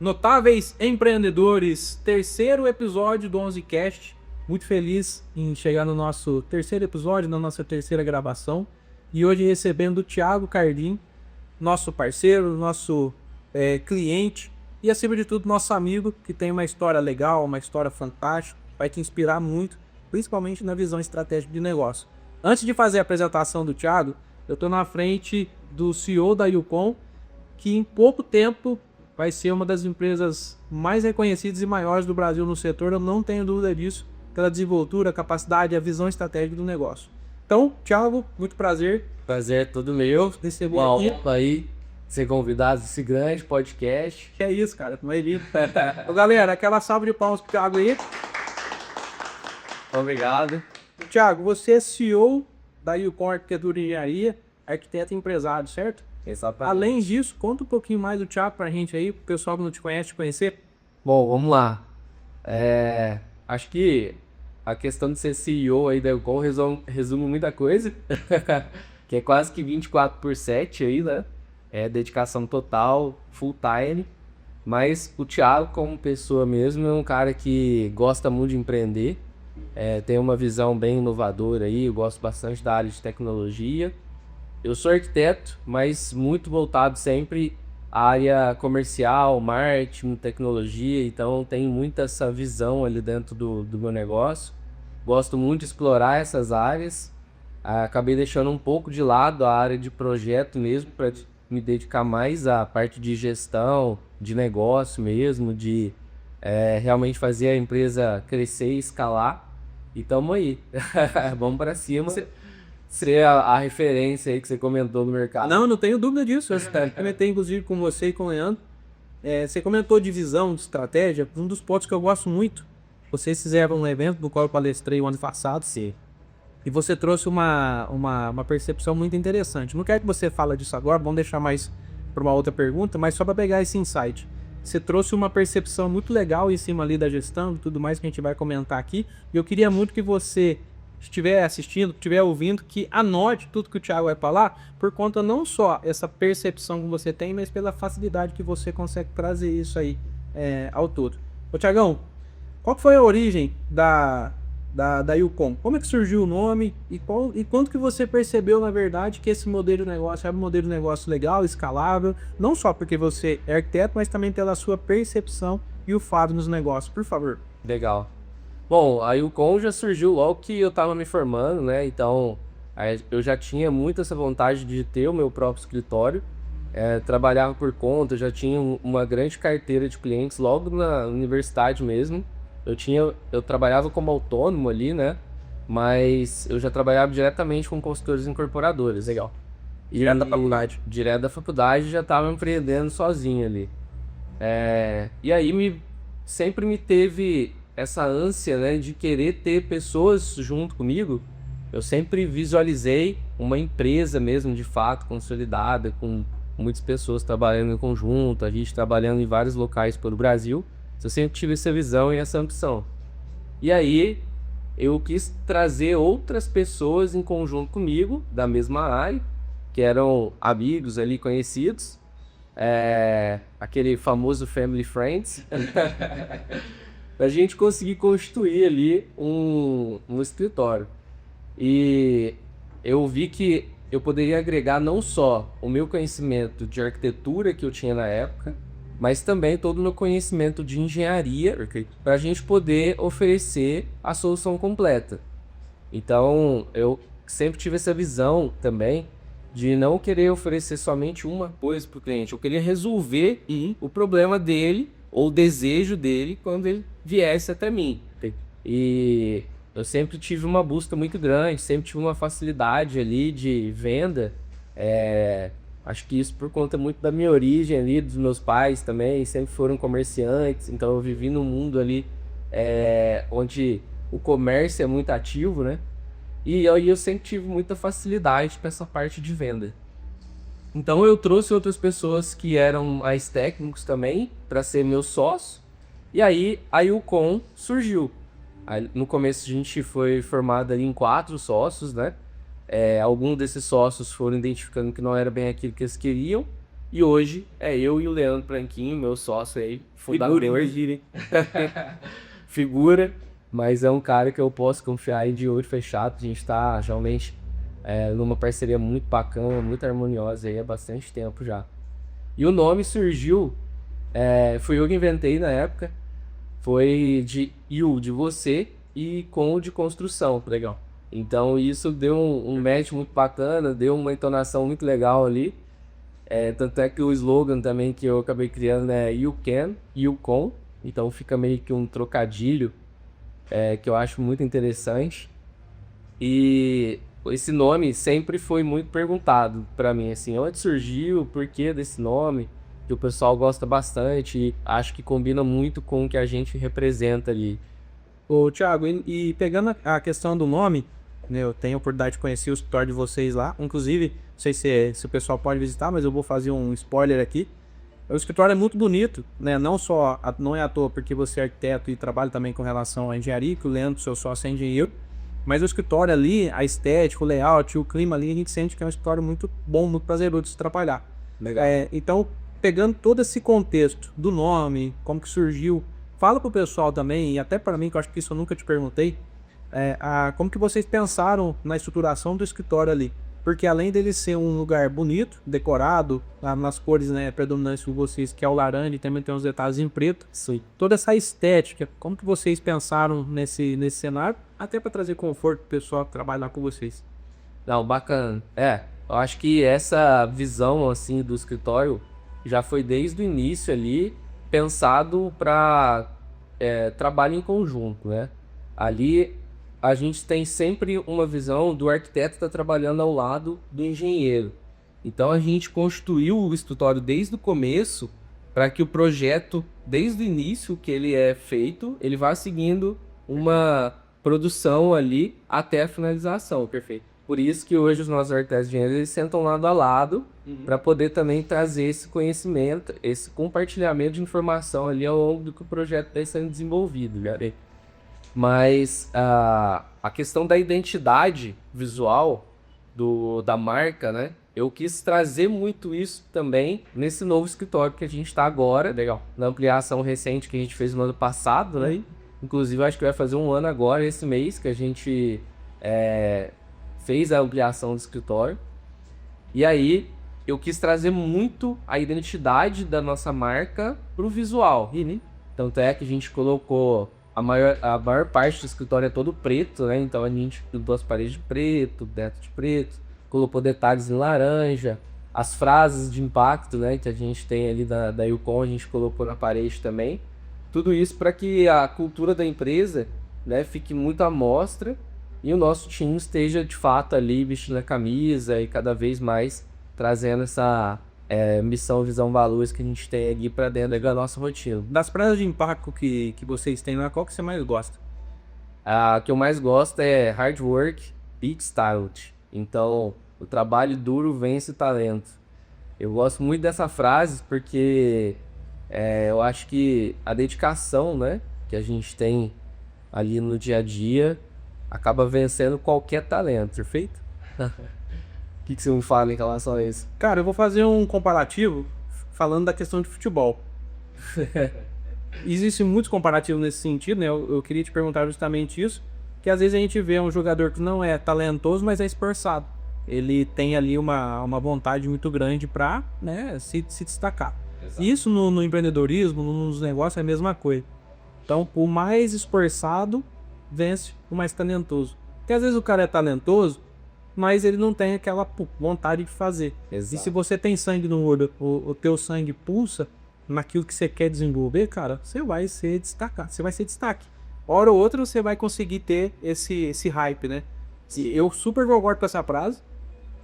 Notáveis empreendedores, terceiro episódio do 11Cast. Muito feliz em chegar no nosso terceiro episódio, na nossa terceira gravação. E hoje recebendo o Thiago Cardim, nosso parceiro, nosso cliente e, acima de tudo, nosso amigo, que tem uma história legal, uma história fantástica, vai te inspirar muito, principalmente na visão estratégica de negócio. Antes de fazer a apresentação do Thiago, eu estou na frente do CEO da Yukon, que em pouco tempo vai ser uma das empresas mais reconhecidas e maiores do Brasil no setor, eu não tenho dúvida disso, pela desenvoltura, a capacidade e a visão estratégica do negócio. Então, Thiago, muito prazer. Prazer é todo meu. Receber Uma aqui. honra aí ser convidado nesse grande podcast. Que é isso, cara, não é lindo. Então, galera, aquela salva de palmas pro Thiago aí. Obrigado. Thiago, você é CEO da Yukon Arquitetura e Engenharia, arquiteto e empresário, certo? Exatamente. Além disso, conta um pouquinho mais do Thiago pra gente aí, pro pessoal que não te conhece, te conhecer. Bom, vamos lá. Acho que a questão de ser CEO aí da Yukon resume muita coisa, que é quase que 24/7 aí, né? É dedicação total, full time. Mas o Thiago, como pessoa mesmo, é um cara que gosta muito de empreender, tem uma visão bem inovadora aí, eu gosto bastante da área de tecnologia. Eu sou arquiteto, mas muito voltado sempre à área comercial, marketing, tecnologia, então tenho muito essa visão ali dentro do meu negócio. Gosto muito de explorar essas áreas. Acabei deixando um pouco de lado a área de projeto mesmo, para me dedicar mais à parte de gestão, de negócio mesmo, de realmente fazer a empresa crescer e escalar. E tamo aí, vamos para cima. Ser a referência aí que você comentou no mercado. Não tenho dúvida disso. Eu comentei, inclusive, com você e com o Leandro. Você comentou de visão, de estratégia. Um dos pontos que eu gosto muito. Vocês fizeram um evento do qual eu palestrei o ano passado. Sim. E você trouxe uma percepção muito interessante. Não quero que você fale disso agora, vamos deixar mais para uma outra pergunta, mas só para pegar esse insight. Você trouxe uma percepção muito legal em cima ali da gestão e tudo mais que a gente vai comentar aqui. E eu queria muito que você estiver assistindo, estiver ouvindo, que anote tudo que o Thiago vai falar, por conta não só essa percepção que você tem, mas pela facilidade que você consegue trazer isso aí ao todo. Ô Thiagão, qual foi a origem da Yukon? Como é que surgiu o nome e quando que você percebeu, na verdade, que esse modelo de negócio é um modelo de negócio legal, escalável, não só porque você é arquiteto, mas também pela sua percepção e o fato nos negócios, por favor. Legal. Bom, a Yukon já surgiu logo que eu estava me formando, né? Então, eu já tinha muito essa vontade de ter o meu próprio escritório. Trabalhava por conta, já tinha uma grande carteira de clientes logo na universidade mesmo. Eu trabalhava como autônomo ali, né? Mas eu já trabalhava diretamente com consultores incorporadores. Legal. Direto da faculdade. Direto da faculdade, já estava empreendendo sozinho ali. E aí sempre me teve essa ânsia, né, de querer ter pessoas junto comigo. Eu sempre visualizei uma empresa mesmo, de fato, consolidada, com muitas pessoas trabalhando em conjunto, a gente trabalhando em vários locais pelo Brasil. Eu sempre tive essa visão e essa ambição. E aí eu quis trazer outras pessoas em conjunto comigo, da mesma área, que eram amigos ali, conhecidos, aquele famoso family friends, pra gente conseguir constituir ali um escritório. E eu vi que eu poderia agregar não só o meu conhecimento de arquitetura que eu tinha na época, mas também todo o meu conhecimento de engenharia, para a gente poder oferecer a solução completa. Então, eu sempre tive essa visão também de não querer oferecer somente uma coisa para o cliente. Eu queria resolver o problema dele ou o desejo dele quando ele viesse até mim. E eu sempre tive uma busca muito grande, sempre tive uma facilidade ali de venda. Acho que isso por conta muito da minha origem ali, dos meus pais também, sempre foram comerciantes, então eu vivi num mundo ali onde o comércio é muito ativo, né? E aí eu sempre tive muita facilidade para essa parte de venda. Então eu trouxe outras pessoas que eram mais técnicos também, para ser meu sócio, e aí a Yukon surgiu. Aí, no começo a gente foi formado ali em 4 sócios, né? Alguns desses sócios foram identificando que não era bem aquilo que eles queriam, E hoje é eu e o Leandro Branquinho, meu sócio aí, fundador. Figura, mas é um cara que eu posso confiar aí de olho fechado. A gente tá realmente numa parceria muito bacana, muito harmoniosa aí há bastante tempo já. E o nome surgiu, fui eu que inventei na época, foi de you, de você, e com de construção. Legal. Então isso deu um match muito bacana, deu uma entonação muito legal ali. Tanto é que o slogan também que eu acabei criando é You Can, You Con. Então fica meio que um trocadilho que eu acho muito interessante. E esse nome sempre foi muito perguntado pra mim, assim, onde surgiu, o porquê desse nome, que o pessoal gosta bastante e acho que combina muito com o que a gente representa ali. Ô, Thiago, e pegando a questão do nome, né, eu tenho a oportunidade de conhecer o escritório de vocês lá. Inclusive, não sei se o pessoal pode visitar, mas eu vou fazer um spoiler aqui. O escritório é muito bonito, né? Não só, não é à toa porque você é arquiteto e trabalha também com relação à engenharia, que o Leandro, seu sócio, é engenheiro. Mas o escritório ali, a estética, o layout, o clima ali, a gente sente que é um escritório muito bom, muito prazeroso de se trabalhar. Legal. Então, pegando todo esse contexto do nome, como que surgiu, fala pro pessoal também, e até para mim, que eu acho que isso eu nunca te perguntei, como que vocês pensaram na estruturação do escritório ali? Porque além dele ser um lugar bonito, decorado, nas cores, né, predominantes de vocês, que é o laranja, e também tem uns detalhes em preto. Sim. Toda essa estética, como que vocês pensaram nesse cenário? Até para trazer conforto pro pessoal que trabalha lá com vocês. Não, bacana. Eu acho que essa visão, assim, do escritório já foi desde o início ali pensado para trabalho em conjunto, né? Ali a gente tem sempre uma visão do arquiteto estar trabalhando ao lado do engenheiro. Então a gente construiu o escritório desde o começo para que o projeto, desde o início que ele é feito, ele vá seguindo uma produção ali até a finalização. Perfeito. Por isso que hoje os nossos arquitetos de engenharia eles sentam lado a lado para poder também trazer esse conhecimento, esse compartilhamento de informação ali ao longo do que o projeto está sendo desenvolvido, né? Mas a questão da identidade visual da marca, né? Eu quis trazer muito isso também nesse novo escritório que a gente está agora. Legal. Na ampliação recente que a gente fez no ano passado, né? Inclusive, acho que vai fazer um ano agora, esse mês, que a gente fez a ampliação do escritório. E aí, eu quis trazer muito a identidade da nossa marca pro visual. Tanto é que a gente colocou a maior parte do escritório é todo preto, né? Então a gente pintou as paredes de preto, teto de preto, colocou detalhes em laranja, as frases de impacto, né? Que a gente tem ali da Yukon, a gente colocou na parede também. Tudo isso para que a cultura da empresa, né, fique muito à mostra e o nosso time esteja de fato ali vestindo a camisa e cada vez mais trazendo essa missão, visão, valores que a gente tem aqui para dentro da nossa rotina. Das praias de impacto que vocês têm lá, qual que você mais gosta? A que eu mais gosto é hard work, beat style. Então, o trabalho duro vence o talento. Eu gosto muito dessa frase porque eu acho que a dedicação, né, que a gente tem ali no dia a dia acaba vencendo qualquer talento, perfeito? O que você me fala em relação a isso? Cara, eu vou fazer um comparativo falando da questão de futebol. Existem muitos comparativos nesse sentido, né? Eu queria te perguntar justamente isso, que às vezes a gente vê um jogador que não é talentoso, mas é esforçado. Ele tem ali uma vontade muito grande para, né, se destacar. Exato. Isso no empreendedorismo, nos negócios é a mesma coisa. Então, o mais esforçado vence o mais talentoso. Porque às vezes o cara é talentoso, mas ele não tem aquela vontade de fazer. Exato. E se você tem sangue no olho, o teu sangue pulsa naquilo que você quer desenvolver, cara, você vai ser destacar, você vai ser destaque. Hora ou outra você vai conseguir ter esse hype, né? E eu super concordo com essa frase,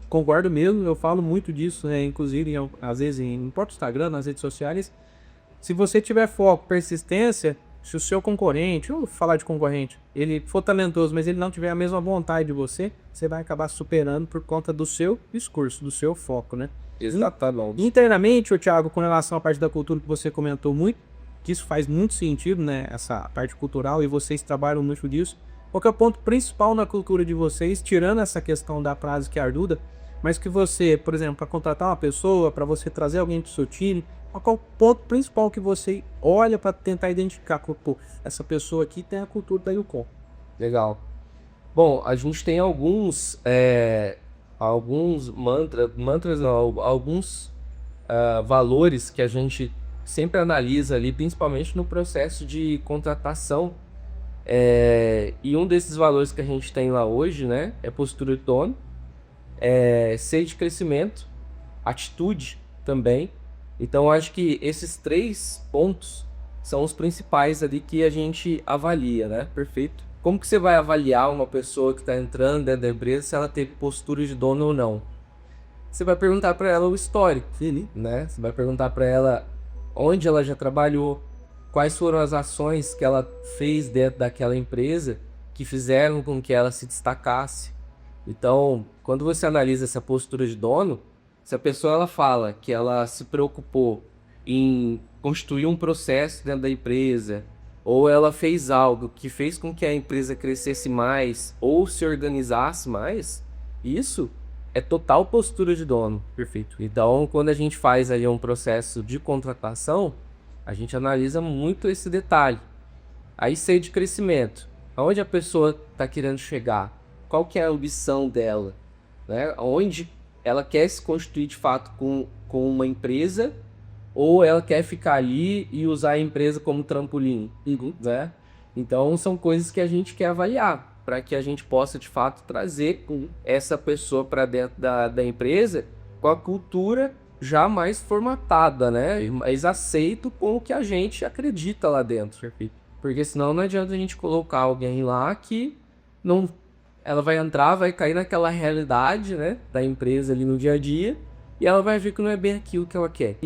concordo mesmo, eu falo muito disso, né? Inclusive, às vezes, no próprio Instagram, nas redes sociais. Se você tiver foco, persistência, se o seu concorrente, ou falar de concorrente, ele for talentoso, mas ele não tiver a mesma vontade de você, você vai acabar superando por conta do seu discurso, do seu foco, né? Exatamente. Internamente, Thiago, com relação à parte da cultura que você comentou muito, que isso faz muito sentido, né? Essa parte cultural, e vocês trabalham muito disso. Qual que é o ponto principal na cultura de vocês, tirando essa questão da frase que é arduda, mas que você, por exemplo, para contratar uma pessoa, para você trazer alguém do seu time, qual o ponto principal que você olha para tentar identificar que, pô, essa pessoa aqui tem a cultura da Yukon? Legal. Bom, a gente tem alguns mantras não, alguns valores que a gente sempre analisa ali, principalmente no processo de contratação. E um desses valores que a gente tem lá hoje, né, é postura de dono, sede de crescimento, atitude também. Então, acho que esses 3 pontos são os principais ali que a gente avalia, né? Perfeito. Como que você vai avaliar uma pessoa que está entrando dentro da empresa se ela teve postura de dono ou não? Você vai perguntar para ela o histórico, né? Você vai perguntar para ela onde ela já trabalhou, quais foram as ações que ela fez dentro daquela empresa que fizeram com que ela se destacasse. Então, quando você analisa essa postura de dono, se a pessoa ela fala que ela se preocupou em construir um processo dentro da empresa, ou ela fez algo que fez com que a empresa crescesse mais ou se organizasse mais, isso é total postura de dono. Perfeito. Então, quando a gente faz aí um processo de contratação, a gente analisa muito esse detalhe. Aí, sede de crescimento. Aonde a pessoa está querendo chegar? Qual que é a ambição dela? Né? Onde ela quer se constituir de fato com uma empresa, ou ela quer ficar ali e usar a empresa como trampolim, né? Então são coisas que a gente quer avaliar para que a gente possa de fato trazer essa pessoa para dentro da empresa com a cultura já mais formatada, né? Mais aceito com o que a gente acredita lá dentro. Porque senão não adianta a gente colocar alguém lá que não, ela vai entrar, vai cair naquela realidade, né, da empresa ali no dia a dia, e ela vai ver que não é bem aquilo que ela quer.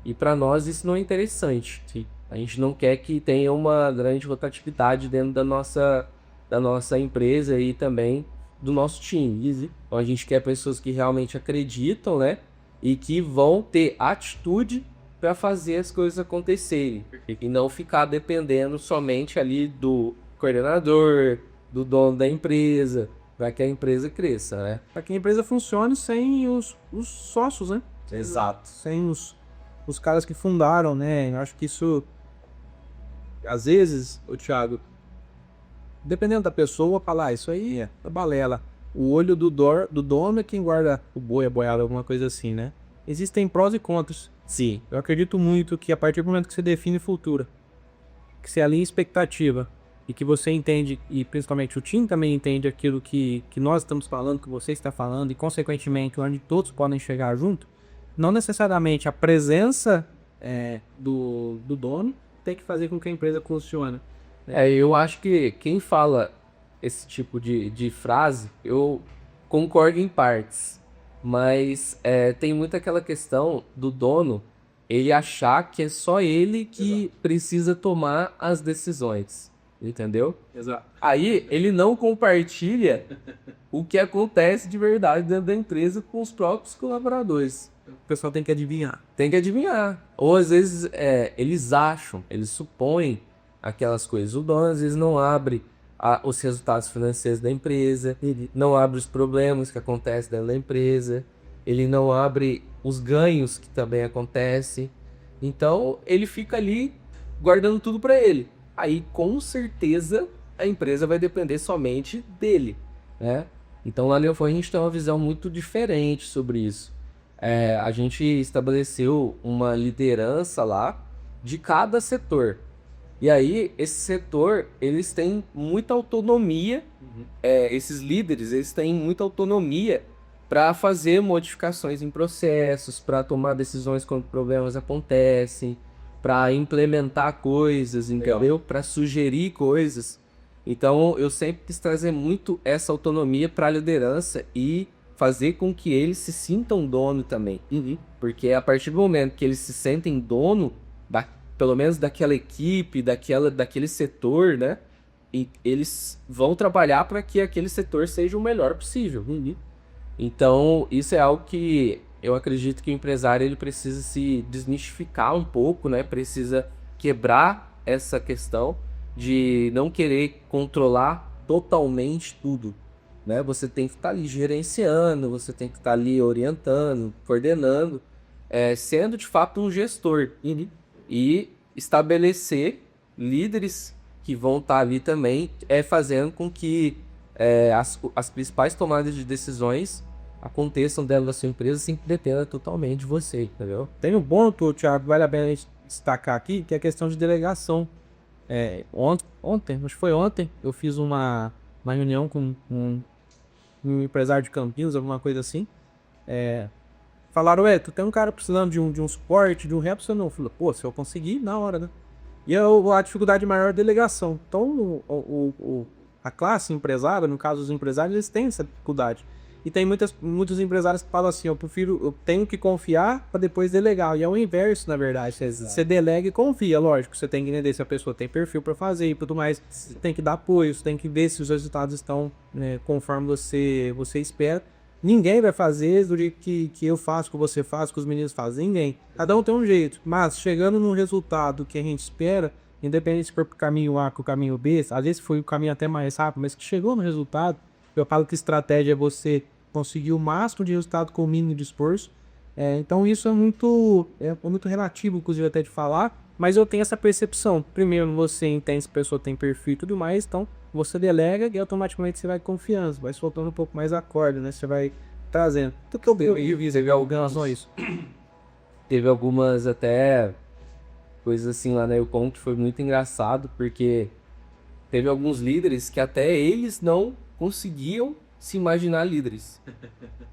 E para nós isso não é interessante. Sim. A gente não quer que tenha uma grande rotatividade dentro da nossa empresa e também do nosso time. Então a gente quer pessoas que realmente acreditam, né? E que vão ter atitude para fazer as coisas acontecerem. E não ficar dependendo somente ali do coordenador, do dono da empresa, para que a empresa cresça, né? Para que a empresa funcione sem os sócios, né? Exato. Sem os caras que fundaram, né? Eu acho que isso, às vezes, o Thiago, dependendo da pessoa, falar, isso aí é balela. O olho do dono é quem guarda o boi, a boiada, alguma coisa assim, né? Existem prós e contras. Sim. Eu acredito muito que a partir do momento que você define futuro, que você alinha expectativa e que você entende, e principalmente o time também entende aquilo que nós estamos falando, que você está falando, e consequentemente onde todos podem chegar junto, não necessariamente a presença do dono tem que fazer com que a empresa funcione. Eu acho que quem fala esse tipo de frase, eu concordo em partes, mas tem muito aquela questão do dono, ele achar que é só ele que precisa tomar as decisões, entendeu? Exato. Aí ele não compartilha o que acontece de verdade dentro da empresa com os próprios colaboradores. O pessoal tem que adivinhar. Tem que adivinhar. Ou às vezes eles acham, eles supõem aquelas coisas. O dono às vezes não abre os resultados financeiros da empresa, ele não abre os problemas que acontecem dentro da empresa, ele não abre os ganhos que também acontecem. Então ele fica ali guardando tudo para ele. Aí com certeza a empresa vai depender somente dele, né? Então lá na Neofone a gente tem uma visão muito diferente sobre isso. A gente estabeleceu uma liderança lá de cada setor. E aí, esse setor, eles têm muita autonomia, esses líderes, eles têm muita autonomia para fazer modificações em processos, para tomar decisões quando problemas acontecem, para implementar coisas, entendeu? Para sugerir coisas. Então, eu sempre quis trazer muito essa autonomia para a liderança e fazer com que eles se sintam dono também. Porque a partir do momento que eles se sentem dono, pelo menos daquela equipe, daquele setor, né? E eles vão trabalhar para que aquele setor seja o melhor possível. Então, isso é algo que eu acredito que o empresário ele precisa se desmistificar um pouco, né? Precisa quebrar essa questão de não querer controlar totalmente tudo. né? Você tem que estar ali gerenciando, você tem que estar ali orientando, coordenando, sendo de fato um gestor e estabelecer líderes que vão estar ali também, fazendo com que as principais tomadas de decisões aconteçam dentro da sua empresa sem que dependa totalmente de você, entendeu? Tem um ponto, Thiago, vale a pena a gente destacar aqui, que é a questão de delegação. Ontem, acho que foi ontem, eu fiz uma reunião com um empresário de Campinas, alguma coisa assim. Falaram, tu tem um cara precisando de um suporte, de um rep, você não. Eu falei, pô, se eu conseguir, na hora, né? E a dificuldade maior é a delegação. Então, a classe empresária, no caso os empresários, eles têm essa dificuldade. E tem muitos empresários que falam assim, eu tenho que confiar para depois delegar. E é o inverso, na verdade. Você delega e confia, lógico. Você tem que entender se a pessoa tem perfil para fazer e tudo mais. Você tem que dar apoio, você tem que ver se os resultados estão conforme você espera. Ninguém vai fazer do jeito que eu faço, que você faz, que os meninos fazem. Ninguém. Cada um tem um jeito. Mas chegando no resultado que a gente espera, independente se for pro caminho A ou o caminho B, às vezes foi o caminho até mais rápido, mas que chegou no resultado, eu falo que estratégia é você conseguir o máximo de resultado com o mínimo de esforço. Então isso é muito relativo, inclusive, até de falar, mas eu tenho essa percepção. Primeiro, você entende se a pessoa tem perfil e tudo mais, então você delega e automaticamente você vai confiando, vai soltando um pouco mais a corda, né? Você vai trazendo. Então que eu vi algumas isso. Teve algumas até coisas assim lá na Elcom que foi muito engraçado, porque teve alguns líderes que até eles não conseguiam se imaginar líderes.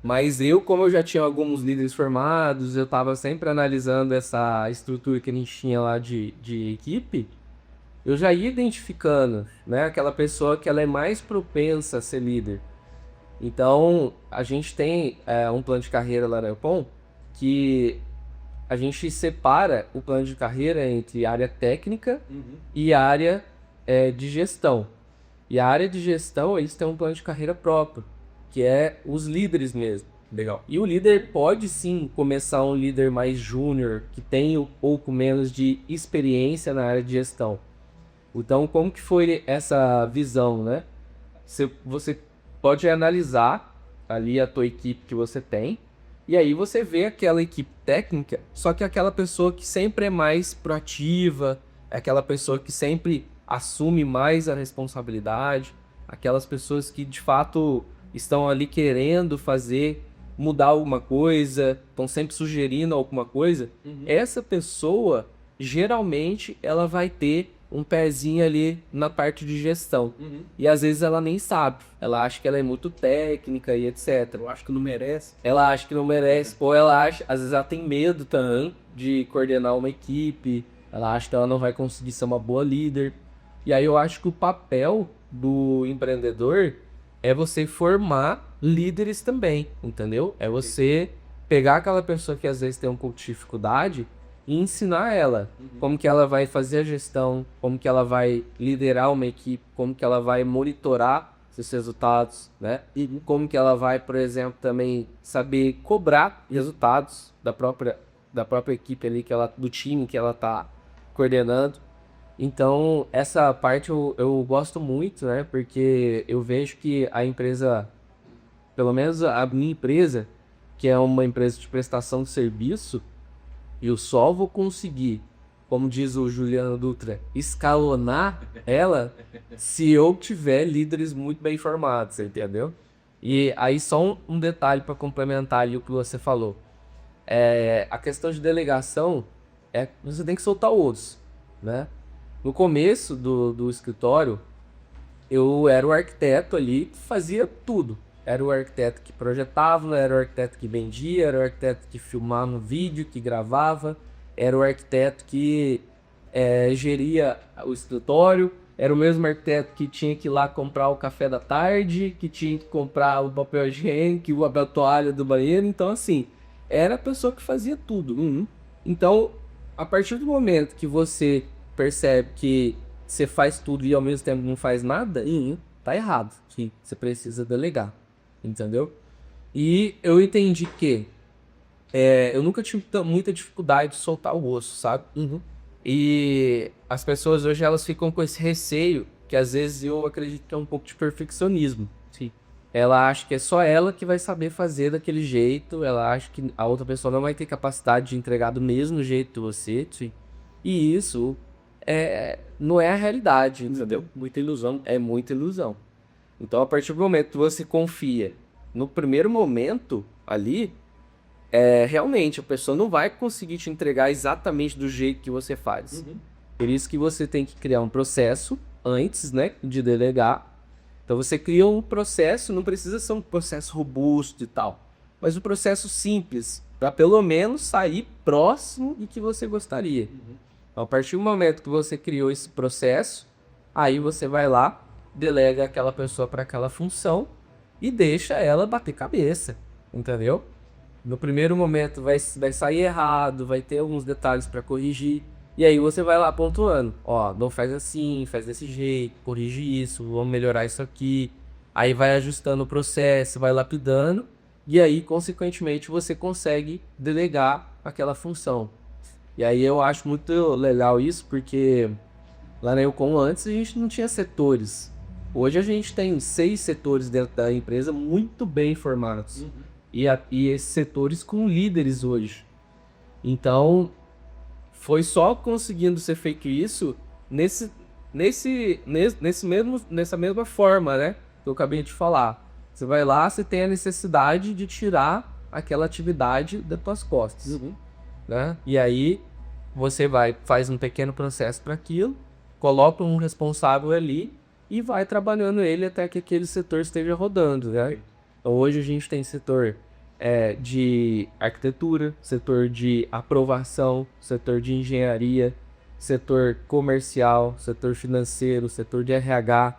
Mas como eu já tinha alguns líderes formados, eu estava sempre analisando essa estrutura que a gente tinha lá de equipe, eu já ia identificando, né, aquela pessoa que ela é mais propensa a ser líder. Então, a gente tem um plano de carreira lá na Elcom que a gente separa o plano de carreira entre área técnica e área de gestão. E a área de gestão, eles têm um plano de carreira próprio, que é os líderes mesmo. Legal. E o líder pode sim começar um líder mais júnior, que tem um pouco menos de experiência na área de gestão. Então, como que foi essa visão, né? Você pode analisar ali a tua equipe que você tem, e aí você vê aquela equipe técnica, só que aquela pessoa que sempre é mais proativa, é aquela pessoa que sempre assume mais a responsabilidade, aquelas pessoas que de fato estão ali querendo mudar alguma coisa, estão sempre sugerindo alguma coisa. Essa pessoa, geralmente, ela vai ter um pezinho ali na parte de gestão. E às vezes ela nem sabe. Ela acha que ela é muito técnica e etc. Eu acho que não merece. Ela acha que não merece. Ou ela acha, às vezes ela tem medo também de coordenar uma equipe. Ela acha que ela não vai conseguir ser uma boa líder. E aí eu acho que o papel do empreendedor é você formar líderes também, entendeu? É você pegar aquela pessoa que às vezes tem um pouco de dificuldade e ensinar ela como que ela vai fazer a gestão, como que ela vai liderar uma equipe, como que ela vai monitorar seus resultados, né? E como que ela vai, por exemplo, também saber cobrar resultados da própria equipe ali, do time que ela está coordenando. Então, essa parte eu gosto muito, né? Porque eu vejo que a empresa, pelo menos a minha empresa, que é uma empresa de prestação de serviço, eu só vou conseguir, como diz o Juliano Dutra, escalonar ela se eu tiver líderes muito bem formados, entendeu? E aí só um detalhe para complementar ali o que você falou. A questão de delegação você tem que soltar o osso, né? No começo do escritório, eu era o arquiteto ali que fazia tudo. Era o arquiteto que projetava, era o arquiteto que vendia, era o arquiteto que filmava no vídeo, que gravava, era o arquiteto que geria o escritório, era o mesmo arquiteto que tinha que ir lá comprar o café da tarde, que tinha que comprar o papel higiênico, a toalha do banheiro. Então, assim, era a pessoa que fazia tudo. Então, a partir do momento que você percebe que você faz tudo e ao mesmo tempo não faz nada, tá errado. Sim, você precisa delegar, entendeu? E eu entendi que eu nunca tive muita dificuldade de soltar o osso, sabe? E as pessoas hoje elas ficam com esse receio, que às vezes eu acredito que é um pouco de perfeccionismo. Sim. ela acha que é só ela que vai saber fazer daquele jeito, ela acha que a outra pessoa não vai ter capacidade de entregar do mesmo jeito que você, sim. E isso não é a realidade, entendeu? Muita ilusão. É muita ilusão. Então, a partir do momento que você confia no primeiro momento ali, realmente a pessoa não vai conseguir te entregar exatamente do jeito que você faz. Por isso que você tem que criar um processo antes, né, de delegar. Então você cria um processo, não precisa ser um processo robusto e tal, mas um processo simples, para pelo menos sair próximo do que você gostaria. Então, a partir do momento que você criou esse processo, aí você vai lá, delega aquela pessoa para aquela função e deixa ela bater cabeça, entendeu? No primeiro momento vai sair errado, vai ter alguns detalhes para corrigir. E aí você vai lá pontuando. Ó, não faz assim, faz desse jeito, corrige isso, vamos melhorar isso aqui. Aí vai ajustando o processo, vai lapidando. E aí, consequentemente, você consegue delegar aquela função. E aí eu acho muito legal isso, porque lá na Eukon antes a gente não tinha setores. Hoje a gente tem 6 setores dentro da empresa muito bem formados. E esses setores com líderes hoje. Então, foi só conseguindo ser feito isso nessa mesma forma, né? Que eu acabei de falar. Você vai lá, você tem a necessidade de tirar aquela atividade das tuas costas. Né? E aí, você faz um pequeno processo para aquilo, coloca um responsável ali e vai trabalhando ele até que aquele setor esteja rodando, né? Então, hoje a gente tem setor de arquitetura, setor de aprovação, setor de engenharia, setor comercial, setor financeiro, setor de RH.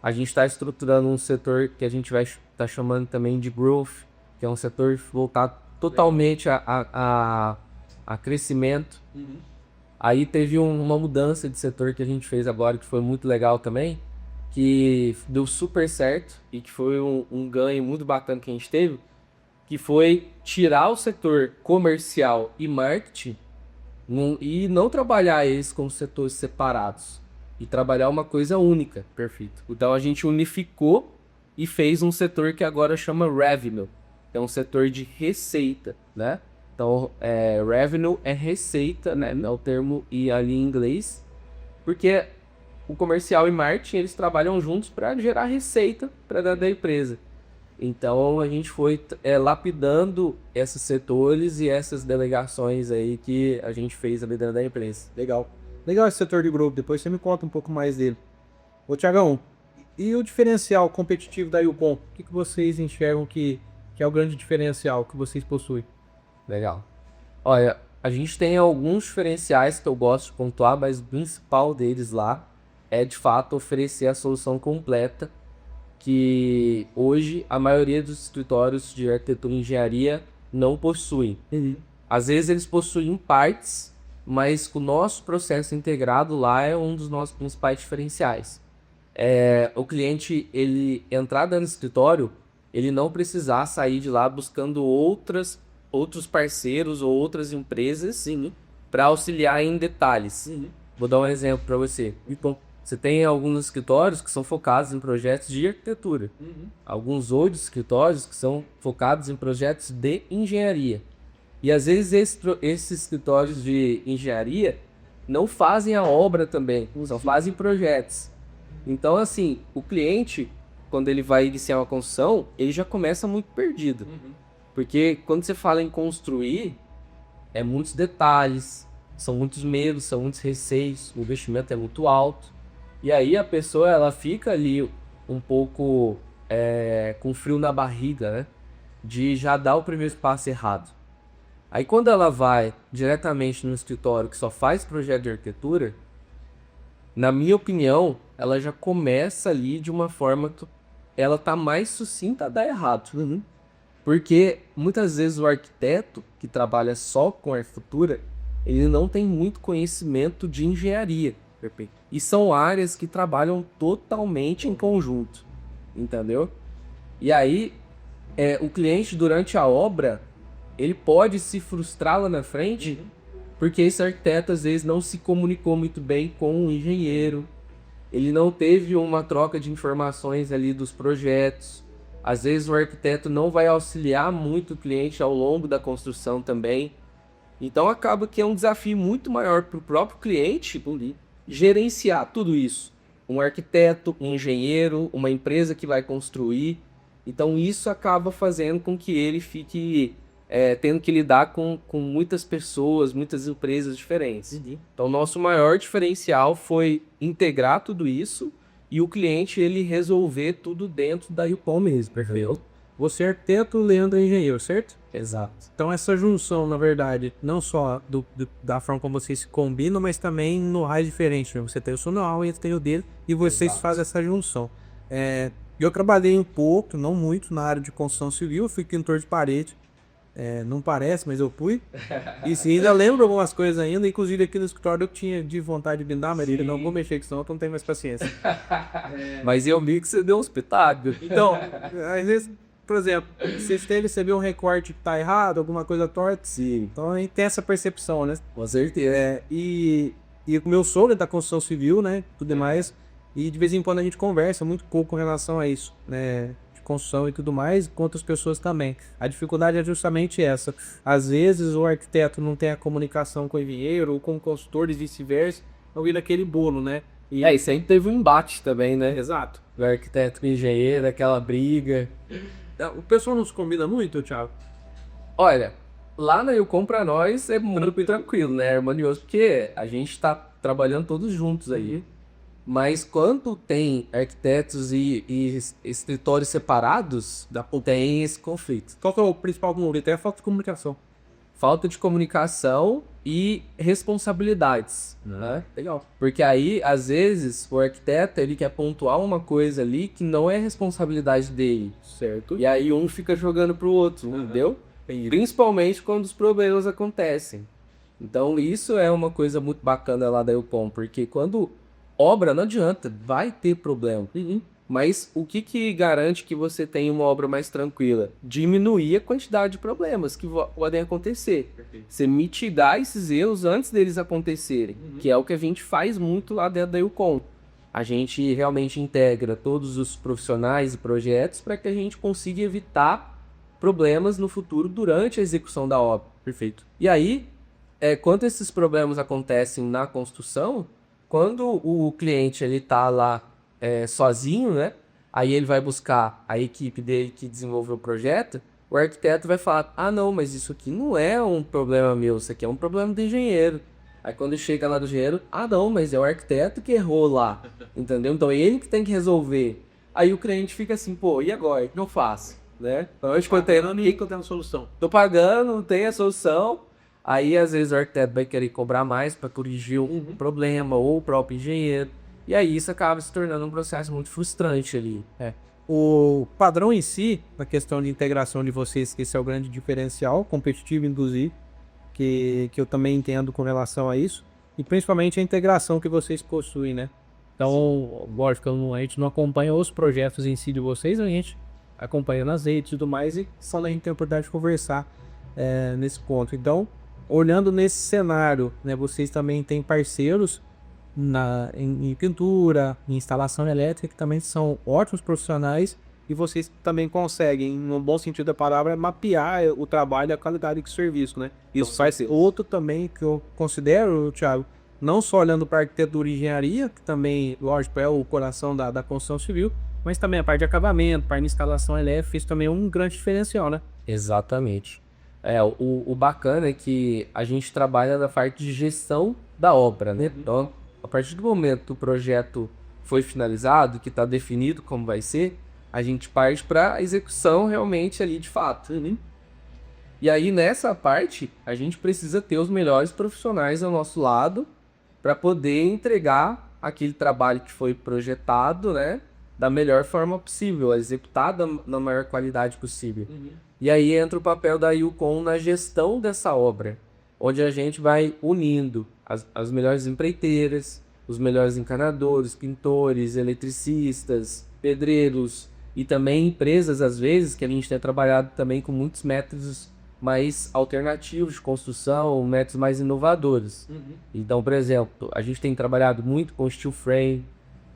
A gente está estruturando um setor que a gente vai estar chamando também de growth, que é um setor voltado totalmente a crescimento. Aí teve uma mudança de setor que a gente fez agora, que foi muito legal também, que deu super certo e que foi um ganho muito bacana que a gente teve, que foi tirar o setor comercial e marketing e não trabalhar eles como setores separados e trabalhar uma coisa única. Perfeito. Então a gente unificou e fez um setor que agora chama Revenue, que é um setor de receita, né? Então, revenue é receita, né? É o termo e ali em inglês, porque o comercial e marketing, eles trabalham juntos para gerar receita para dentro da empresa. Então, a gente foi lapidando esses setores e essas delegações aí que a gente fez ali dentro da empresa. Legal. Legal esse setor de grupo, depois você me conta um pouco mais dele. Ô, Thiagão, e o diferencial competitivo da Eukon? O que vocês enxergam que é o grande diferencial que vocês possuem? Legal. Olha, a gente tem alguns diferenciais que eu gosto de pontuar, mas o principal deles lá é de fato oferecer a solução completa que hoje a maioria dos escritórios de arquitetura e engenharia não possuem. Às vezes eles possuem partes, mas o nosso processo integrado lá é um dos nossos principais diferenciais. O cliente, ele entrar dentro do escritório, ele não precisar sair de lá buscando outros parceiros ou outras empresas para auxiliar em detalhes. Vou dar um exemplo para você. Você tem alguns escritórios que são focados em projetos de arquitetura. Alguns outros escritórios que são focados em projetos de engenharia. E às vezes esses escritórios de engenharia não fazem a obra também, só fazem projetos. Então, assim, o cliente, quando ele vai iniciar uma construção, ele já começa muito perdido. Porque quando você fala em construir, é muitos detalhes, são muitos medos, são muitos receios, o investimento é muito alto. E aí a pessoa, ela fica ali um pouco com frio na barriga, né? De já dar o primeiro passo errado. Aí quando ela vai diretamente no escritório que só faz projeto de arquitetura, na minha opinião, ela já começa ali de uma forma que ela tá mais sucinta a dar errado. Porque muitas vezes o arquiteto que trabalha só com arquitetura, ele não tem muito conhecimento de engenharia. E são áreas que trabalham totalmente em conjunto, entendeu? E aí, o cliente durante a obra, ele pode se frustrar lá na frente, porque esse arquiteto às vezes não se comunicou muito bem com o engenheiro, ele não teve uma troca de informações ali dos projetos, Às vezes o arquiteto não vai auxiliar muito o cliente ao longo da construção também. Então acaba que é um desafio muito maior para o próprio cliente gerenciar tudo isso. Um arquiteto, um engenheiro, uma empresa que vai construir. Então isso acaba fazendo com que ele fique tendo que lidar com muitas pessoas, muitas empresas diferentes. Então nosso maior diferencial foi integrar tudo isso e o cliente ele resolver tudo dentro da UPOM mesmo. Perfeito. Você é arquiteto, Leandro é engenheiro, certo? Exato. Então essa junção, na verdade, não só da forma como vocês se combinam, mas também no raio diferente, né? Você tem o seu know-how e ele tem o dele, e vocês fazem essa junção. Eu trabalhei um pouco, não muito, na área de construção civil, eu fui pintor de parede. Não parece, mas eu fui. E sim, ainda lembro algumas coisas ainda, inclusive aqui no escritório eu tinha de vontade de blindar, mas ele não vou mexer com isso, senão eu não tenho mais paciência. Mas eu vi que você deu um espetáculo. Então, às vezes, por exemplo, você vê um recorte que tá errado, alguma coisa torta. Sim. Então a gente tem essa percepção, né? Com certeza. E o meu sogro é da construção civil, né? Tudo mais. E de vez em quando a gente conversa muito pouco com relação a isso, né? De construção e tudo mais, com outras pessoas também. A dificuldade é justamente essa. Às vezes o arquiteto não tem a comunicação com o engenheiro ou com o consultor e vice-versa, então vira aquele bolo, né? E sempre teve um embate também, né? Exato. O arquiteto com o engenheiro, aquela briga. O pessoal não se combina muito, Thiago? Olha, lá na Yukon pra nós é muito tranquilo, né? É harmonioso, porque a gente tá trabalhando todos juntos aí. Mas quando tem arquitetos e escritórios separados, tem esse conflito. Qual que é o principal conflito? É a falta de comunicação. Falta de comunicação e responsabilidades, né? Legal. Porque aí, às vezes, o arquiteto ele quer pontuar uma coisa ali que não é responsabilidade dele. Certo. E aí um fica jogando pro outro, entendeu? Principalmente quando os problemas acontecem. Então isso é uma coisa muito bacana lá da Yukon, porque quando obra não adianta, vai ter problema. Mas o que garante que você tenha uma obra mais tranquila? Diminuir a quantidade de problemas que podem acontecer. Você mitigar esses erros antes deles acontecerem, que é o que a gente faz muito lá dentro da Yukon. A gente realmente integra todos os profissionais e projetos para que a gente consiga evitar problemas no futuro durante a execução da obra. Perfeito. E aí, quando esses problemas acontecem na construção, quando o cliente ele tá lá sozinho, né? Aí ele vai buscar a equipe dele que desenvolveu o projeto, o arquiteto vai falar, ah não, mas isso aqui não é um problema meu, isso aqui é um problema do engenheiro. Aí quando chega lá do engenheiro, ah não, mas é o arquiteto que errou lá, entendeu? Então é ele que tem que resolver. Aí o cliente fica assim, pô, e agora? O que eu faço? Né? Então eu estou tendo solução. Tô pagando, não tem a solução. Aí às vezes o arquiteto vai querer cobrar mais para corrigir um problema, ou o próprio engenheiro. E aí isso acaba se tornando um processo muito frustrante ali. O padrão em si, na questão de integração de vocês, que esse é o grande diferencial, competitivo inclusive, que eu também entendo com relação a isso, e principalmente a integração que vocês possuem, né? Então, lógico, a gente não acompanha os projetos em si de vocês, a gente acompanha nas redes e tudo mais, e só a gente tem a oportunidade de conversar nesse ponto. Então, olhando nesse cenário, né, vocês também têm parceiros em pintura, em instalação elétrica, que também são ótimos profissionais, e vocês também conseguem, no bom sentido da palavra, mapear o trabalho e a qualidade do serviço, né? Isso faz outro também que eu considero, Thiago, não só olhando para arquitetura e engenharia, que também, lógico, é o coração da construção civil, mas também a parte de acabamento, parte de instalação elétrica, isso também é um grande diferencial, né? Exatamente. O bacana é que a gente trabalha na parte de gestão da obra, né? Então, a partir do momento que o projeto foi finalizado, que está definido como vai ser, a gente parte para a execução realmente ali de fato. E aí nessa parte, a gente precisa ter os melhores profissionais ao nosso lado para poder entregar aquele trabalho que foi projetado, né? Da melhor forma possível, executado na maior qualidade possível. E aí entra o papel da Yukon na gestão dessa obra, onde a gente vai unindo as melhores empreiteiras, os melhores encanadores, pintores, eletricistas, pedreiros e também empresas, às vezes, que a gente tem trabalhado também com muitos métodos mais alternativos de construção, métodos mais inovadores. Então, por exemplo, a gente tem trabalhado muito com steel frame,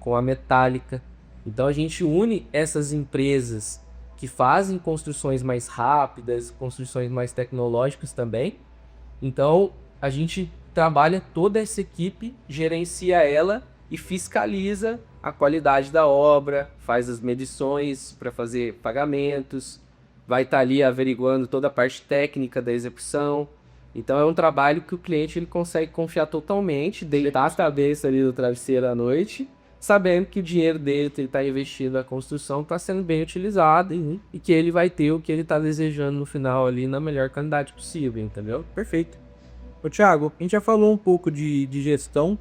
com a metálica. Então a gente une essas empresas que fazem construções mais rápidas, construções mais tecnológicas também. Então, a gente trabalha toda essa equipe, gerencia ela e fiscaliza a qualidade da obra, faz as medições para fazer pagamentos, vai estar ali averiguando toda a parte técnica da execução. Então é um trabalho que o cliente ele consegue confiar totalmente, deitar a cabeça ali no travesseiro à noite, sabendo que o dinheiro dele que ele está investindo na construção está sendo bem utilizado e que ele vai ter o que ele está desejando no final ali na melhor qualidade possível, entendeu? Perfeito. Ô, Thiago, a gente já falou um pouco de gestão,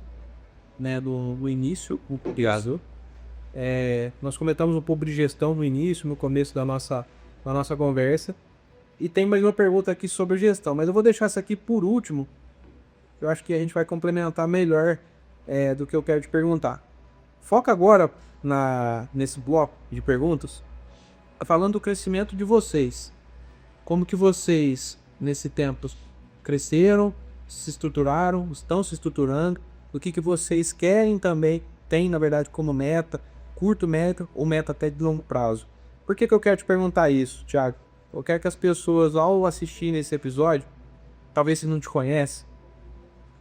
né, do início. Obrigado. Nós comentamos um pouco de gestão no início, no começo da nossa conversa. E tem mais uma pergunta aqui sobre gestão, mas eu vou deixar essa aqui por último. Eu acho que a gente vai complementar melhor do que eu quero te perguntar. Foca agora nesse bloco de perguntas, falando do crescimento de vocês. Como que vocês, nesse tempo, cresceram, se estruturaram, estão se estruturando, o que vocês querem também, tem na verdade como meta, curto, médio ou meta até de longo prazo. Por que eu quero te perguntar isso, Thiago? Eu quero que as pessoas, ao assistir nesse episódio, talvez se não te conhece,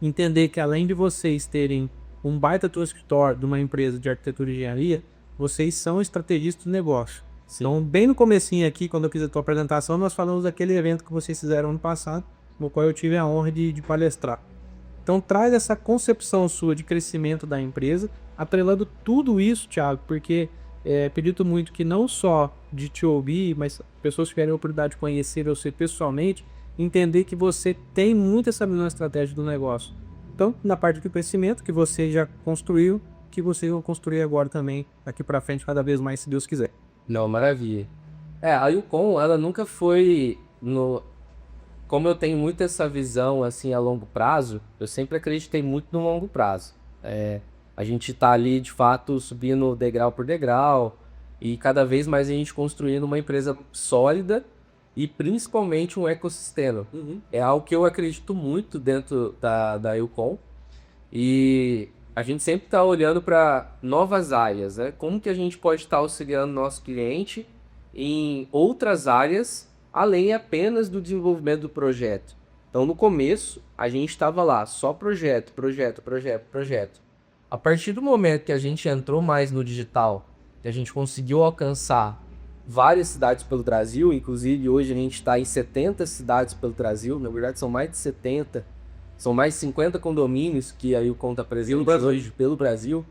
entender que além de vocês terem um baita do escritório de uma empresa de arquitetura e engenharia, vocês são estrategistas do negócio. Sim. Então, bem no comecinho aqui, quando eu fiz a tua apresentação, nós falamos daquele evento que vocês fizeram ano passado, no qual eu tive a honra de palestrar. Então, traz essa concepção sua de crescimento da empresa, atrelando tudo isso, Thiago, porque acredito muito que não só de te ouvir, mas pessoas que tiverem a oportunidade de conhecer você pessoalmente, entender que você tem muito essa mesma estratégia do negócio. Então, na parte do crescimento que você já construiu, que vocês vão construir agora também, daqui para frente, cada vez mais, se Deus quiser. Não, maravilha. A Yukon, ela nunca foi Como eu tenho muito essa visão, assim, a longo prazo, eu sempre acreditei muito no longo prazo. A gente tá ali, de fato, subindo degrau por degrau e cada vez mais a gente construindo uma empresa sólida e principalmente um ecossistema. É algo que eu acredito muito dentro da Yukon e a gente sempre está olhando para novas áreas, né? Como que a gente pode estar auxiliando nosso cliente em outras áreas além apenas do desenvolvimento do projeto. Então, no começo, a gente estava lá, só projeto. A partir do momento que a gente entrou mais no digital, que a gente conseguiu alcançar várias cidades pelo Brasil, inclusive hoje a gente está em 70 cidades pelo Brasil, na verdade são mais de 70, são mais de 50 condomínios que a Yukon está presente hoje pelo Brasil,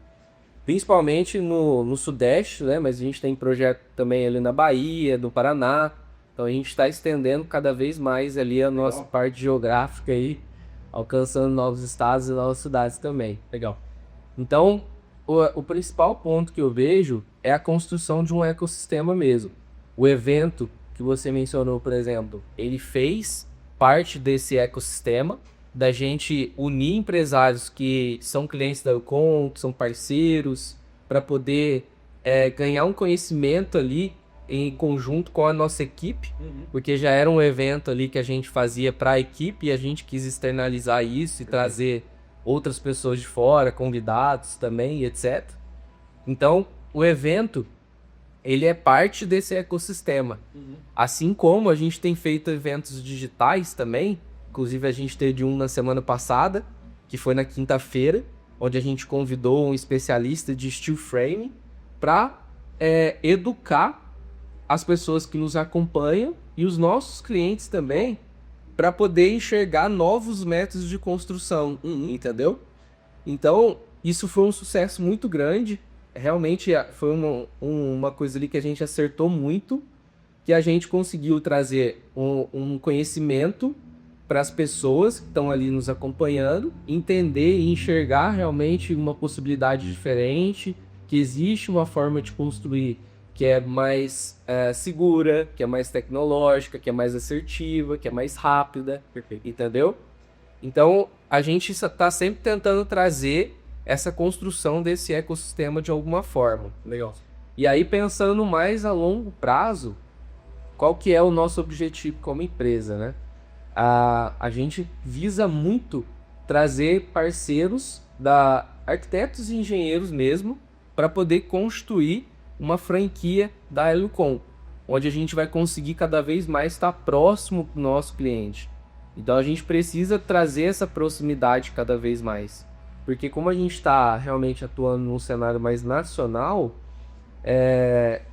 principalmente no Sudeste, né? Mas a gente tem projeto também ali na Bahia, no Paraná, então a gente está estendendo cada vez mais ali a nossa parte geográfica aí, alcançando novos estados e novas cidades também. Legal. Então, o principal ponto que eu vejo é a construção de um ecossistema mesmo. O evento que você mencionou, por exemplo, ele fez parte desse ecossistema, da gente unir empresários que são clientes da Yukon, que são parceiros, para poder ganhar um conhecimento ali em conjunto com a nossa equipe, porque já era um evento ali que a gente fazia para a equipe e a gente quis externalizar isso e trazer outras pessoas de fora, convidados também, etc. Então, o evento, ele é parte desse ecossistema. Assim como a gente tem feito eventos digitais também, inclusive a gente teve um na semana passada, que foi na quinta-feira, onde a gente convidou um especialista de steel frame para educar as pessoas que nos acompanham e os nossos clientes também, para poder enxergar novos métodos de construção, entendeu? Então, isso foi um sucesso muito grande. Realmente foi uma coisa ali que a gente acertou muito, que a gente conseguiu trazer um conhecimento para as pessoas que estão ali nos acompanhando, entender e enxergar realmente uma possibilidade diferente, que existe uma forma de construir que é mais segura, que é mais tecnológica, que é mais assertiva, que é mais rápida, entendeu? Então, a gente está sempre tentando trazer essa construção desse ecossistema de alguma forma. Legal. E aí, pensando mais a longo prazo, qual que é o nosso objetivo como empresa, né? A gente visa muito trazer parceiros arquitetos e engenheiros mesmo, para poder construir uma franquia da Yukon. onde a gente vai conseguir cada vez mais estar próximo do nosso cliente. Então a gente precisa trazer essa proximidade cada vez mais. Porque como a gente está realmente atuando num cenário mais nacional,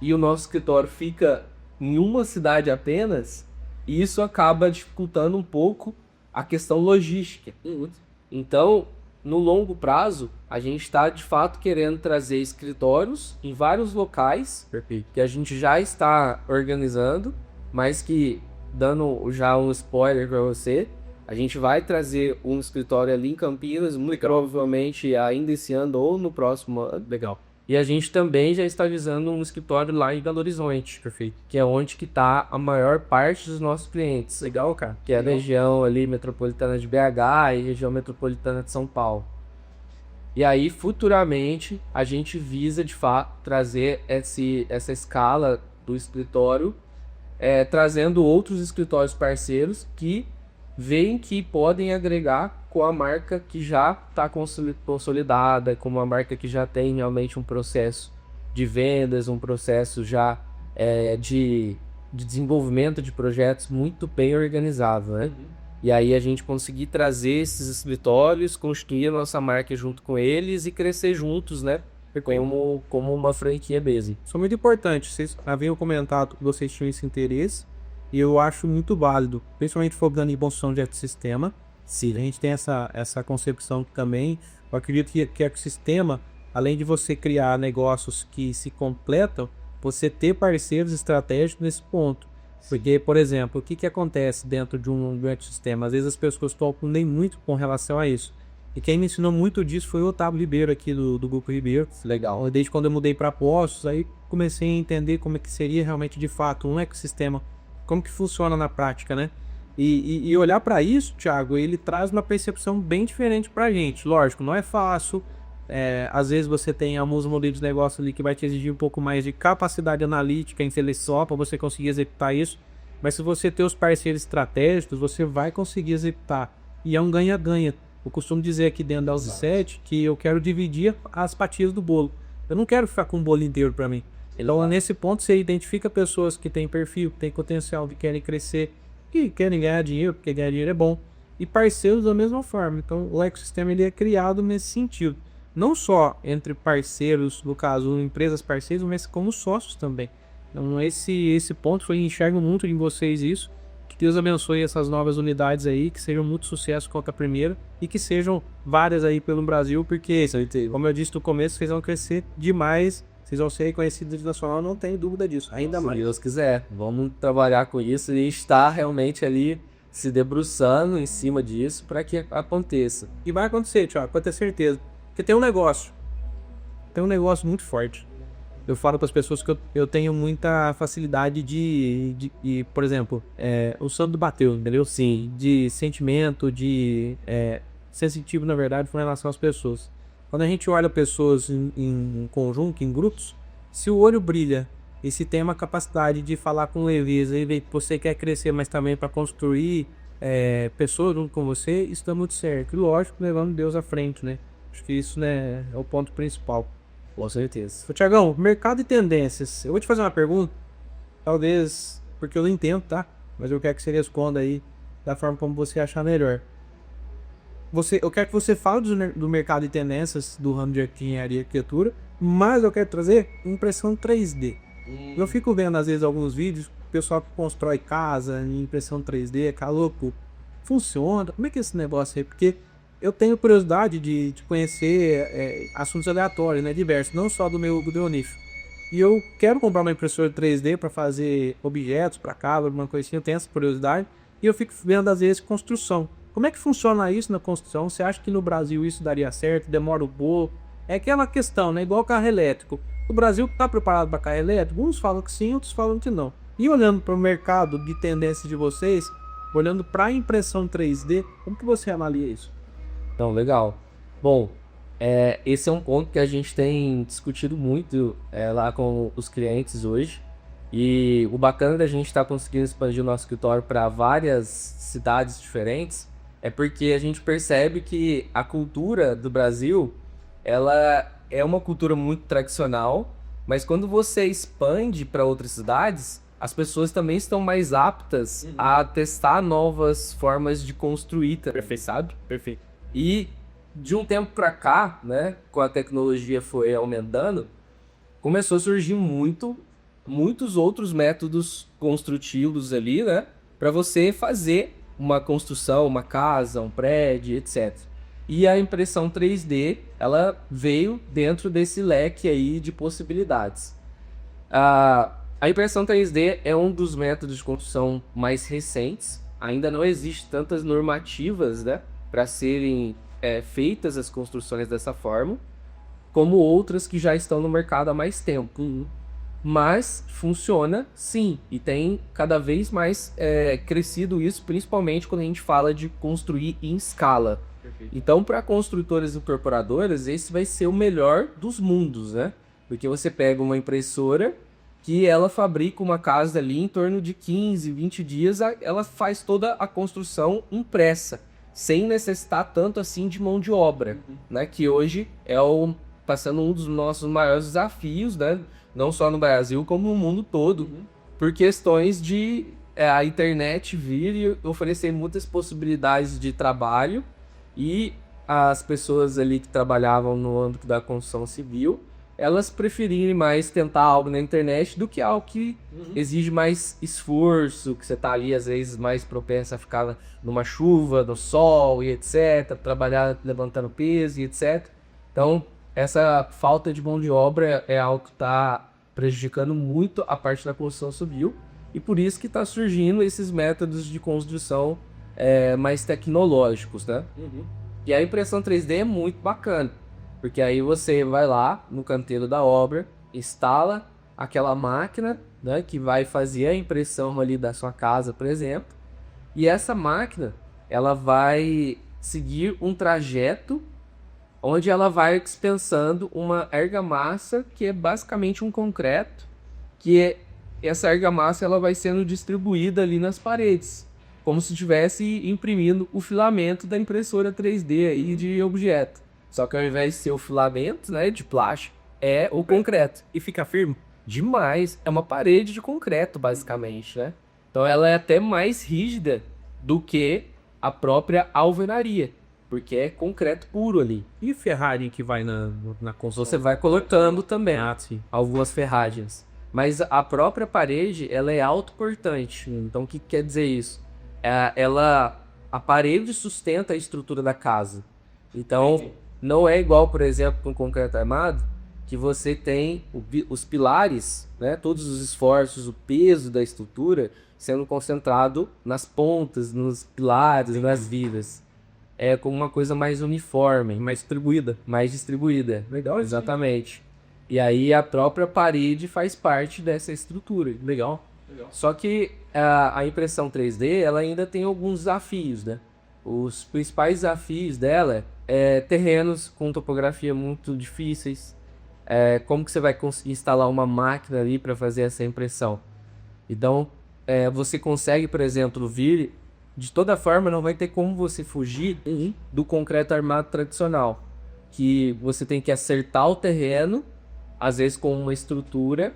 e o nosso escritório fica em uma cidade apenas, isso acaba dificultando um pouco a questão logística. Então, no longo prazo, a gente está de fato querendo trazer escritórios em vários locais que a gente já está organizando, mas que, dando já um spoiler para você, a gente vai trazer um escritório ali em Campinas, muito provavelmente ainda esse ano ou no próximo ano. Legal. E a gente também já está visando um escritório lá em Belo Horizonte, Perfeito. que é onde que está a maior parte dos nossos clientes. Legal, cara. Que é a região ali metropolitana de BH e região metropolitana de São Paulo. E aí, futuramente, a gente visa, de fato, trazer essa escala do escritório, trazendo outros escritórios parceiros que veem que podem agregar com a marca que já está consolidada, com uma marca que já tem realmente um processo de vendas, um processo já de desenvolvimento de projetos muito bem organizado, né? E aí a gente conseguir trazer esses escritórios, construir a nossa marca junto com eles e crescer juntos, né? Como uma franquia mesmo. Isso é muito importante. Vocês haviam comentado que vocês tinham esse interesse e eu acho muito válido, principalmente focando em construção de ecossistema. Sim. A gente tem essa concepção também. Eu acredito que ecossistema, além de você criar negócios que se completam, você ter parceiros estratégicos nesse ponto. Porque, por exemplo, o que acontece dentro de um ecossistema? Às vezes as pessoas topam nem muito com relação a isso. E quem me ensinou muito disso foi o Otávio Ribeiro aqui do Grupo Ribeiro. Legal. Desde quando eu mudei para Poços, aí comecei a entender como é que seria realmente de fato um ecossistema, como que funciona na prática, né? E olhar para isso, Thiago, ele traz uma percepção bem diferente para a gente. Lógico, não é fácil. Às vezes você tem alguns modelos de negócio ali que vai te exigir um pouco mais de capacidade analítica, intelectual para você conseguir executar isso. Mas se você ter os parceiros estratégicos, você vai conseguir executar. E é um ganha-ganha. Eu costumo dizer aqui dentro da Alzi7 que eu quero dividir as fatias do bolo. Eu não quero ficar com o bolo inteiro para mim. Então, nesse ponto, você identifica pessoas que têm perfil, que têm potencial, que querem crescer, que querem ganhar dinheiro, porque ganhar dinheiro é bom. E parceiros da mesma forma. Então, o ecossistema ele é criado nesse sentido. Não só entre parceiros, no caso, empresas parceiras, mas como sócios também. Então, esse ponto, eu enxergo muito em vocês isso. Que Deus abençoe essas novas unidades aí, que sejam muito sucesso quanto a primeira e que sejam várias aí pelo Brasil, porque, como eu disse no começo, vocês vão crescer demais, vocês vão ser reconhecidos nacional, não tenho dúvida disso, ainda mais. Se Deus quiser, vamos trabalhar com isso e estar realmente ali se debruçando em cima disso para que aconteça. E vai acontecer, Thiago, pode ter certeza. Porque tem um negócio muito forte. Eu falo para as pessoas que eu tenho muita facilidade de por exemplo, o santo bateu, entendeu? Sim. De sentimento, sensitivo, na verdade, com relação às pessoas. Quando a gente olha pessoas em conjunto, em grupos, se o olho brilha e se tem uma capacidade de falar com leveza e ver que você quer crescer, mas também para construir pessoas junto com você, isso está muito certo. E lógico, levando Deus à frente, né? Acho que isso, né, é o ponto principal. Com certeza. Ô, Thiagão, mercado e tendências. Eu vou te fazer uma pergunta, talvez porque eu não entendo, tá? Mas eu quero que você responda aí da forma como você achar melhor. Eu quero que você fale do mercado e tendências do ramo de engenharia e arquitetura, mas eu quero trazer impressão 3D. Eu fico vendo às vezes alguns vídeos, o pessoal que constrói casa em impressão 3D, cara louco, funciona? Como é que é esse negócio aí? Porque eu tenho curiosidade de conhecer assuntos aleatórios, né, diversos, não só do meu nicho. E eu quero comprar uma impressora 3D para fazer objetos para casa, alguma coisa assim, eu tenho essa curiosidade. E eu fico vendo às vezes construção. Como é que funciona isso na construção? Você acha que no Brasil isso daria certo? Demora um pouco? É aquela questão, né, igual carro elétrico. O Brasil está preparado para carro elétrico? Uns falam que sim, outros falam que não. E olhando para o mercado de tendência de vocês, olhando para a impressão 3D, como que você avalia isso? Então, legal. Bom, esse é um ponto que a gente tem discutido muito lá com os clientes hoje. E o bacana da gente estar conseguindo expandir o nosso escritório para várias cidades diferentes é porque a gente percebe que a cultura do Brasil, ela é uma cultura muito tradicional, mas quando você expande para outras cidades, as pessoas também estão mais aptas a testar novas formas de construir, sabe? Perfeito. E de um tempo para cá, né, com a tecnologia foi aumentando, começou a surgir muitos outros métodos construtivos ali, né, para você fazer uma construção, uma casa, um prédio, etc. E a impressão 3D, ela veio dentro desse leque aí de possibilidades. A impressão 3D é um dos métodos de construção mais recentes. Ainda não existe tantas normativas, né, para serem feitas as construções dessa forma, como outras que já estão no mercado há mais tempo. Mas funciona sim, e tem cada vez mais crescido isso, principalmente quando a gente fala de construir em escala. Perfeito. Então, para construtoras e incorporadoras, esse vai ser o melhor dos mundos, né? Porque você pega uma impressora que ela fabrica uma casa ali em torno de 15, 20 dias, ela faz toda a construção impressa, sem necessitar tanto assim de mão de obra, né? Que hoje tá sendo um dos nossos maiores desafios, né? Não só no Brasil, como no mundo todo, por questões de a internet vir e oferecer muitas possibilidades de trabalho, e as pessoas ali que trabalhavam no âmbito da construção civil, elas preferirem mais tentar algo na internet do que algo que exige mais esforço, que você tá ali às vezes mais propenso a ficar numa chuva, no sol e etc, trabalhar levantando peso e etc. Então, essa falta de mão de obra é algo que está prejudicando muito a parte da construção civil, e por isso que está surgindo esses métodos de construção mais tecnológicos, né? E a impressão 3D é muito bacana, porque aí você vai lá no canteiro da obra, instala aquela máquina, né, que vai fazer a impressão ali da sua casa, por exemplo, e essa máquina ela vai seguir um trajeto onde ela vai dispensando uma argamassa, que é basicamente um concreto, essa argamassa ela vai sendo distribuída ali nas paredes, como se estivesse imprimindo o filamento da impressora 3D aí de objeto. Só que ao invés de ser o filamento, né, de plástico, é o concreto. E fica firme? Demais. É uma parede de concreto, basicamente, né? Então ela é até mais rígida do que a própria alvenaria, porque é concreto puro ali. E ferragem que vai na construção? Você vai colocando também Sim. algumas ferragens. Mas a própria parede, ela é autoportante. Então o que quer dizer isso? A parede sustenta a estrutura da casa. Então não é igual, por exemplo, com concreto armado, que você tem os pilares, né, todos os esforços, o peso da estrutura sendo concentrado nas pontas, nos pilares, nas vigas. É como uma coisa mais uniforme, Mais distribuída. mais distribuída. Legal, Exatamente. E aí a própria parede faz parte dessa estrutura. Legal. Só que a impressão 3D ela ainda tem alguns desafios, né? Os principais desafios dela é terrenos com topografia muito difíceis. Como que você vai conseguir instalar uma máquina ali para fazer essa impressão? Então, você consegue, por exemplo, vir... De toda forma, não vai ter como você fugir do concreto armado tradicional. Que você tem que acertar o terreno, às vezes com uma estrutura,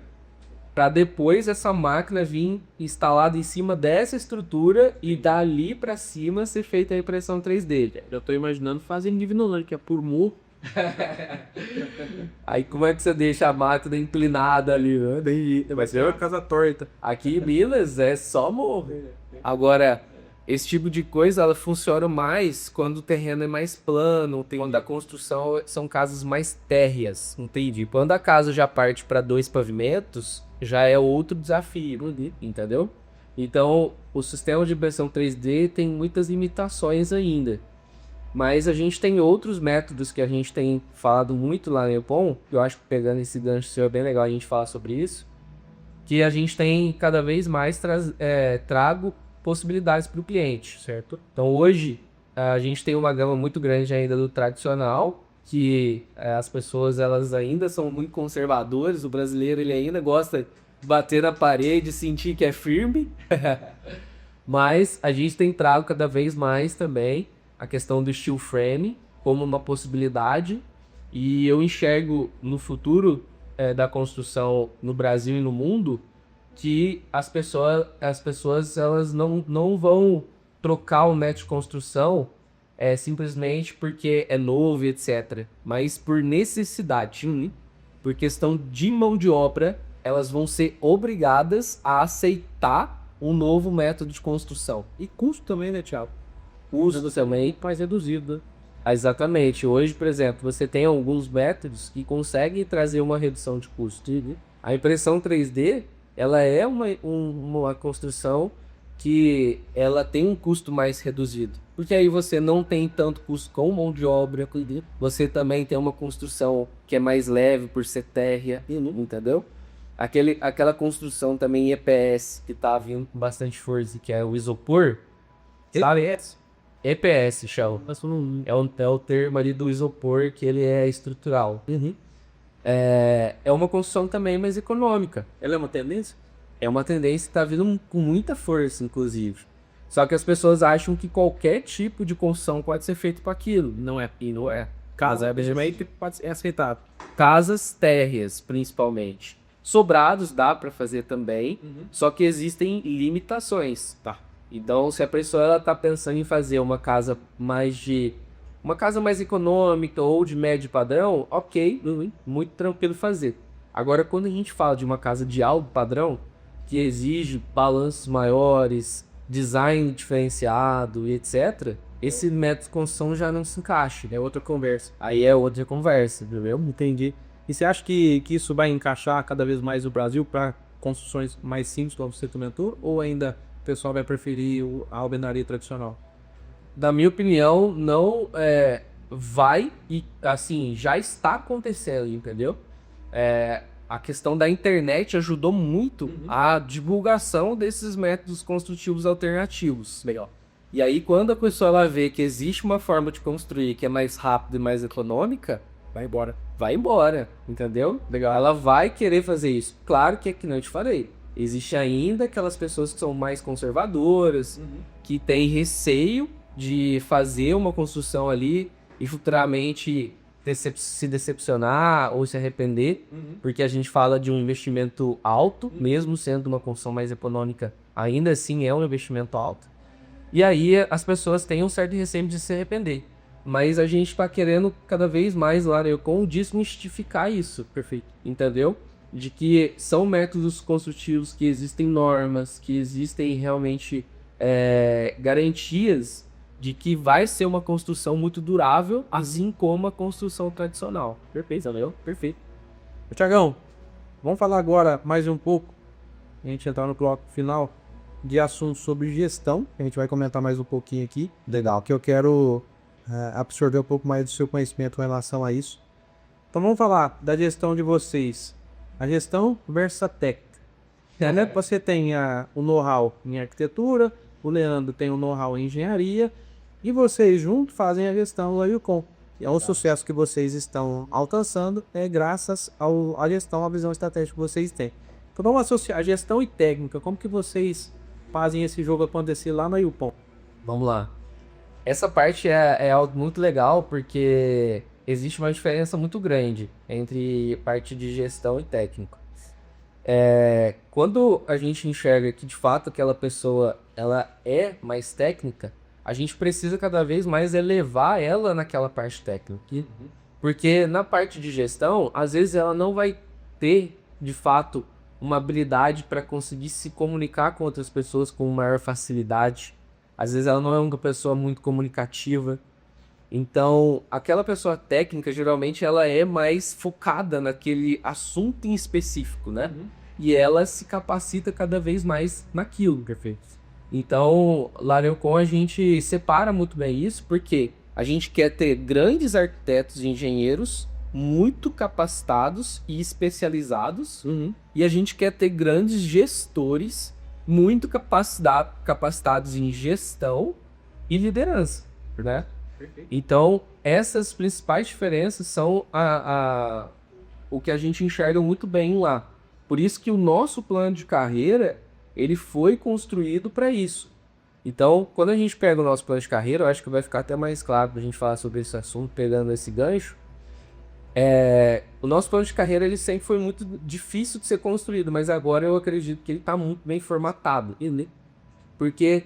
para depois essa máquina vir instalada em cima dessa estrutura e dali para cima ser feita a impressão 3D. Eu tô imaginando fazendo de Vinolândia, que é por murro. Aí como é que você deixa a máquina inclinada ali, né? Vai ser uma casa torta. Aqui em Minas é só morro. Agora, esse tipo de coisa ela funciona mais quando o terreno é mais plano, quando a construção são casas mais térreas, entendi. Quando a casa já parte para 2 pavimentos, já é outro desafio, entendeu? Então, o sistema de impressão 3D tem muitas limitações ainda. Mas a gente tem outros métodos que a gente tem falado muito lá no Eupon, que eu acho que pegando esse gancho seu é bem legal a gente falar sobre isso, que a gente tem cada vez mais trago possibilidades para o cliente, certo? Então hoje a gente tem uma gama muito grande ainda do tradicional, que as pessoas elas ainda são muito conservadoras, o brasileiro ele ainda gosta de bater na parede, sentir que é firme, mas a gente tem trago cada vez mais também a questão do steel frame como uma possibilidade, e eu enxergo no futuro da construção no Brasil e no mundo que as pessoas elas não vão trocar o método de construção simplesmente porque é novo, etc. Mas por necessidade, por questão de mão de obra, elas vão ser obrigadas a aceitar um novo método de construção. E custo também, né, Thiago? Custo também. Mais reduzido, né? Exatamente. Hoje, por exemplo, você tem alguns métodos que conseguem trazer uma redução de custo. A impressão 3D, ela é uma construção que ela tem um custo mais reduzido. Porque aí você não tem tanto custo com mão de obra, você também tem uma construção que é mais leve por ser térrea, entendeu? Aquela construção também EPS que tá vindo com bastante força, que é o isopor, sabe? EPS, chama. É o termo ali do isopor, que ele é estrutural. É uma construção também mais econômica. Ela é uma tendência? É uma tendência que está vindo com muita força, inclusive. Só que as pessoas acham que qualquer tipo de construção pode ser feito para aquilo. Não é. E não é. Casa BGMI pode ser aceitável. Casas térreas, principalmente. Sobrados dá para fazer também, só que existem limitações. Tá. Então, se a pessoa ela tá pensando em fazer uma casa mais econômica ou de médio padrão, ok, muito tranquilo fazer. Agora, quando a gente fala de uma casa de alto padrão, que exige balanços maiores, design diferenciado e etc., esse método de construção já não se encaixa. É outra conversa. Aí é outra conversa, entendeu? Entendi. E você acha que isso vai encaixar cada vez mais no Brasil para construções mais simples, como você comentou, ou ainda o pessoal vai preferir a alvenaria tradicional? Na minha opinião, não vai e, assim, já está acontecendo, entendeu? A questão da internet ajudou muito a divulgação desses métodos construtivos alternativos. Legal. E aí, quando a pessoa ela vê que existe uma forma de construir que é mais rápida e mais econômica, vai embora, entendeu? Legal. Ela vai querer fazer isso. Claro que é que não eu te falei. Existe ainda aquelas pessoas que são mais conservadoras, que têm receio de fazer uma construção ali e futuramente se decepcionar ou se arrepender, porque a gente fala de um investimento alto, mesmo sendo uma construção mais econômica, ainda assim é um investimento alto. E aí as pessoas têm um certo receio de se arrepender. Mas a gente está querendo cada vez mais, lá com desmistificar isso. Perfeito. Entendeu? De que são métodos construtivos, que existem normas, que existem realmente garantias de que vai ser uma construção muito durável, assim como a construção tradicional. Perfeito, entendeu? Perfeito. Tiagão, vamos falar agora mais um pouco, a gente entrar no bloco final, de assuntos sobre gestão, que a gente vai comentar mais um pouquinho aqui. Legal. Que eu quero absorver um pouco mais do seu conhecimento com relação a isso. Então vamos falar da gestão de vocês. A gestão versus a técnica. Você tem o know-how em arquitetura, o Leandro tem o know-how em engenharia, e vocês juntos fazem a gestão do Ailcom. E o sucesso que vocês estão alcançando é graças à gestão, à visão estratégica que vocês têm. Então vamos associar gestão e técnica. Como que vocês fazem esse jogo acontecer lá no Ailcom? Vamos lá. Essa parte é algo muito legal, porque existe uma diferença muito grande entre parte de gestão e técnico. Quando a gente enxerga que de fato aquela pessoa ela é mais técnica, a gente precisa cada vez mais elevar ela naquela parte técnica. Porque na parte de gestão, às vezes ela não vai ter de fato uma habilidade para conseguir se comunicar com outras pessoas com maior facilidade. Às vezes ela não é uma pessoa muito comunicativa. Então, aquela pessoa técnica, geralmente, ela é mais focada naquele assunto em específico, né? E ela se capacita cada vez mais naquilo. Perfeito. Então, lá no Ailcom a gente separa muito bem isso, porque a gente quer ter grandes arquitetos e engenheiros muito capacitados e especializados, e a gente quer ter grandes gestores muito capacitados em gestão e liderança, né? Perfeito. Então, essas principais diferenças são o que a gente enxerga muito bem lá. Por isso que o nosso plano de carreira, ele foi construído para isso. Então, quando a gente pega o nosso plano de carreira, eu acho que vai ficar até mais claro para a gente falar sobre esse assunto, pegando esse gancho. O nosso plano de carreira ele sempre foi muito difícil de ser construído, mas agora eu acredito que ele está muito bem formatado. Porque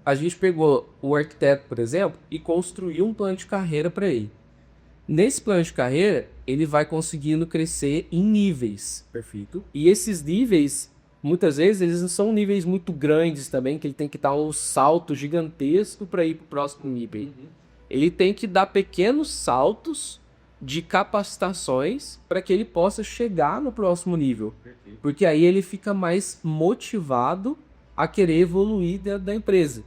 a gente pegou o arquiteto, por exemplo, e construiu um plano de carreira para ele. Nesse plano de carreira, ele vai conseguindo crescer em níveis. Perfeito. E esses níveis, muitas vezes, eles não são níveis muito grandes também, que ele tem que dar um salto gigantesco para ir para o próximo nível. Ele tem que dar pequenos saltos de capacitações para que ele possa chegar no próximo nível. Porque aí ele fica mais motivado a querer evoluir dentro da empresa.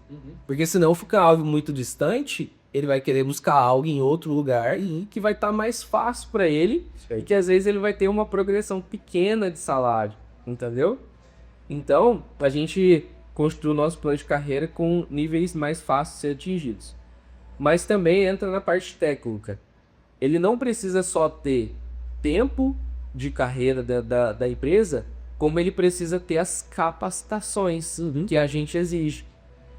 Porque senão fica algo muito distante, ele vai querer buscar algo em outro lugar que vai estar mais fácil para ele e que às vezes ele vai ter uma progressão pequena de salário, entendeu? Então, a gente construiu o nosso plano de carreira com níveis mais fáceis de ser atingidos. Mas também entra na parte técnica. Ele não precisa só ter tempo de carreira da empresa, como ele precisa ter as capacitações que a gente exige.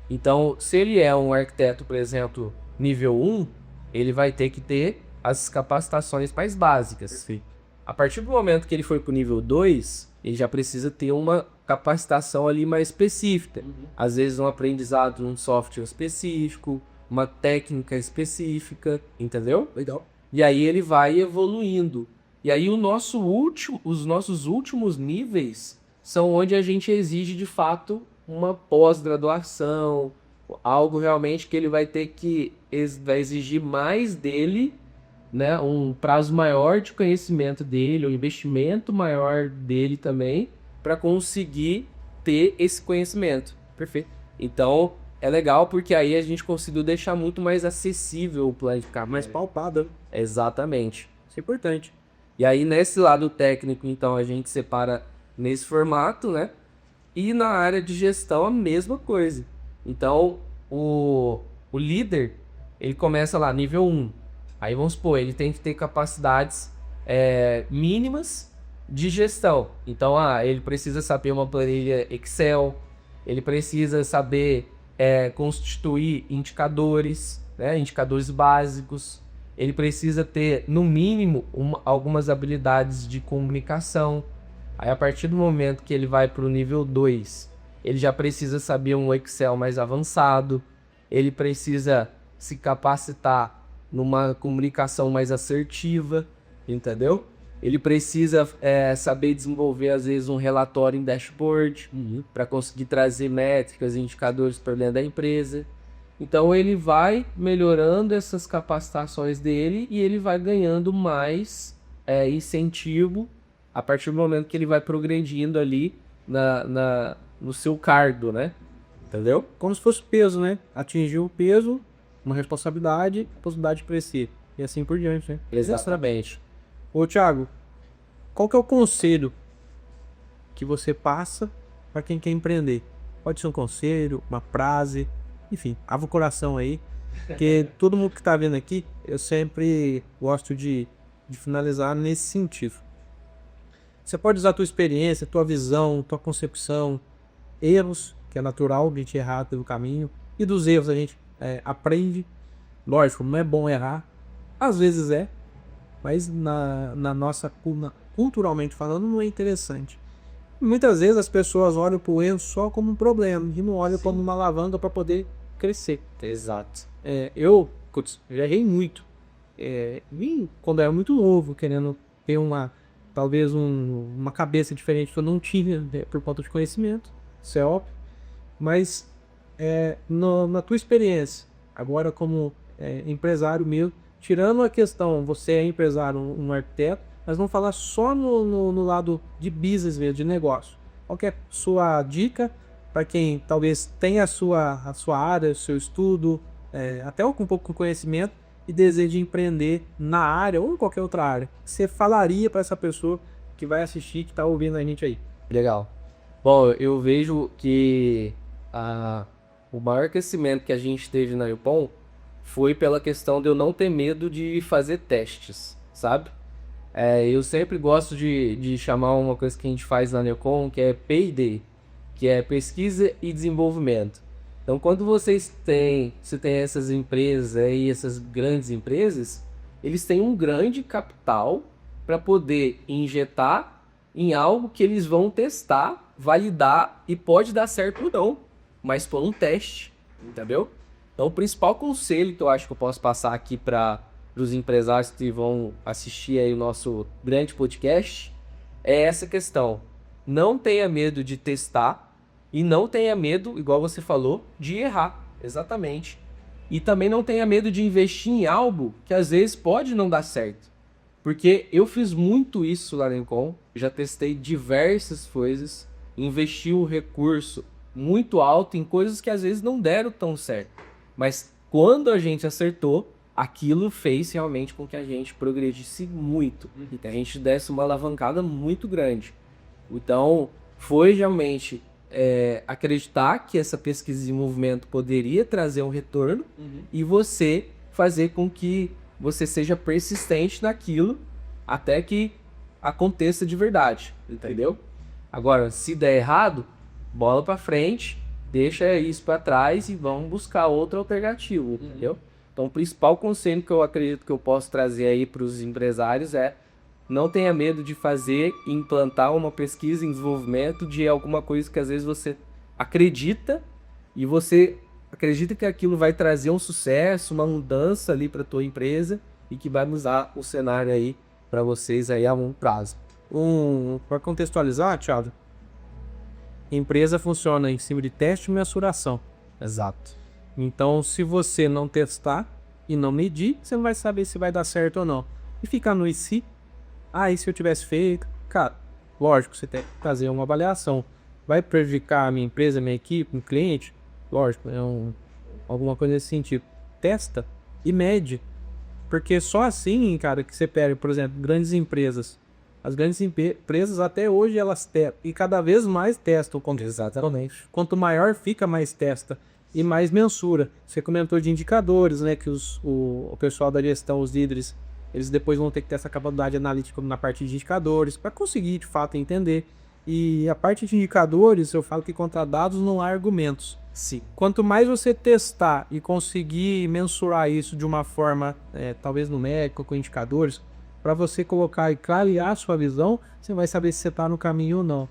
Então, se ele é um arquiteto, por exemplo, nível 1, ele vai ter que ter as capacitações mais básicas. Perfeito. A partir do momento que ele for para o nível 2, ele já precisa ter uma capacitação ali mais específica. Às vezes um aprendizado num software específico, uma técnica específica, entendeu? Legal. E aí ele vai evoluindo. E aí os nossos últimos níveis são onde a gente exige de fato uma pós-graduação, algo realmente que ele vai ter que vai exigir mais dele, né? Um prazo maior de conhecimento dele, um investimento maior dele também, para conseguir ter esse conhecimento. Perfeito. Então é legal porque aí a gente conseguiu deixar muito mais acessível o plano de carreira. Mais palpado. Exatamente. Isso é importante. E aí, nesse lado técnico, então, a gente separa nesse formato, né? E na área de gestão, a mesma coisa. Então, o líder, ele começa lá, nível 1. Aí, vamos supor, ele tem que ter capacidades mínimas de gestão. Então, ele precisa saber uma planilha Excel, ele precisa saber constituir indicadores, né? Indicadores básicos. Ele precisa ter, no mínimo, algumas habilidades de comunicação. Aí, a partir do momento que ele vai para o nível 2, ele já precisa saber um Excel mais avançado. Ele precisa se capacitar numa comunicação mais assertiva, entendeu? Ele precisa saber desenvolver, às vezes, um relatório em dashboard para conseguir trazer métricas e indicadores para dentro da empresa. Então ele vai melhorando essas capacitações dele e ele vai ganhando mais incentivo a partir do momento que ele vai progredindo ali no seu cargo, né? Entendeu? Como se fosse peso, né? Atingiu o peso, uma responsabilidade, possibilidade de crescer. E assim por diante, né? Exatamente. Ô, Thiago, qual que é o conselho que você passa para quem quer empreender? Pode ser um conselho, uma frase, enfim, abra o coração aí, porque todo mundo que está vendo aqui, eu sempre gosto de finalizar nesse sentido. Você pode usar a tua experiência, tua visão, tua concepção, erros, que é natural a gente errar pelo caminho, e dos erros a gente aprende. Lógico, não é bom errar, às vezes mas na nossa culturalmente falando não é interessante. Muitas vezes as pessoas olham para o erro só como um problema e não olham como uma alavanca para poder crescer. Exato. Eu já errei muito. Vim quando eu era muito novo, querendo ter talvez uma cabeça diferente que eu não tinha, né, por falta de conhecimento, isso é óbvio. Mas na tua experiência, agora como empresário meu, tirando a questão, você é empresário, um arquiteto, mas vamos falar só no lado de business mesmo, de negócio. Qual que é a sua dica para quem talvez tenha a sua área, o seu estudo, até com um pouco de conhecimento e deseja empreender na área ou em qualquer outra área? Você falaria para essa pessoa que vai assistir, que está ouvindo a gente aí? Legal. Bom, eu vejo que o maior crescimento que a gente teve na Yupon foi pela questão de eu não ter medo de fazer testes, sabe? Eu sempre gosto de chamar uma coisa que a gente faz na Neocon, que é P&D, que é Pesquisa e Desenvolvimento. Então, quando você tem essas empresas aí, essas grandes empresas, eles têm um grande capital para poder injetar em algo que eles vão testar, validar e pode dar certo ou não, mas por um teste, entendeu? Então o principal conselho que eu acho que eu posso passar aqui para os empresários que vão assistir aí o nosso grande podcast é essa questão. Não tenha medo de testar e não tenha medo, igual você falou, de errar, exatamente. E também não tenha medo de investir em algo que às vezes pode não dar certo. Porque eu fiz muito isso lá na Encom, já testei diversas coisas, investi um recurso muito alto em coisas que às vezes não deram tão certo. Mas quando a gente acertou, aquilo fez realmente com que a gente progredisse muito. E que a gente desse uma alavancada muito grande. Então, foi realmente acreditar que essa pesquisa de desenvolvimento poderia trazer um retorno e você fazer com que você seja persistente naquilo até que aconteça de verdade, entendeu? Agora, se der errado, bola pra frente, deixa isso pra trás e vamos buscar outra alternativa, entendeu? Então, o principal conselho que eu acredito que eu posso trazer aí para os empresários é não tenha medo de fazer e implantar uma pesquisa em desenvolvimento de alguma coisa que às vezes você acredita e você acredita que aquilo vai trazer um sucesso, uma mudança ali para a tua empresa e que vai mudar o cenário aí para vocês aí a longo prazo. Para contextualizar, Thiago, empresa funciona em cima de teste e mensuração. Exato. Então, se você não testar e não medir, você não vai saber se vai dar certo ou não. E ficar no e se? E se eu tivesse feito? Cara, lógico, você tem que fazer uma avaliação. Vai prejudicar a minha empresa, a minha equipe, o cliente? Lógico, alguma coisa nesse sentido. Testa e mede. Porque só assim, cara, que você pega, por exemplo, grandes empresas. As grandes empresas até hoje elas testam. E cada vez mais testam. Exatamente. Quanto maior fica, mais testa. E mais mensura. Você comentou de indicadores, né? Que o pessoal da gestão, os líderes, eles depois vão ter que ter essa capacidade analítica na parte de indicadores para conseguir, de fato, entender. E a parte de indicadores, eu falo que contra dados não há argumentos. Sim. Quanto mais você testar e conseguir mensurar isso de uma forma, talvez numérica, com indicadores, para você colocar e clarear a sua visão, você vai saber se você está no caminho ou não.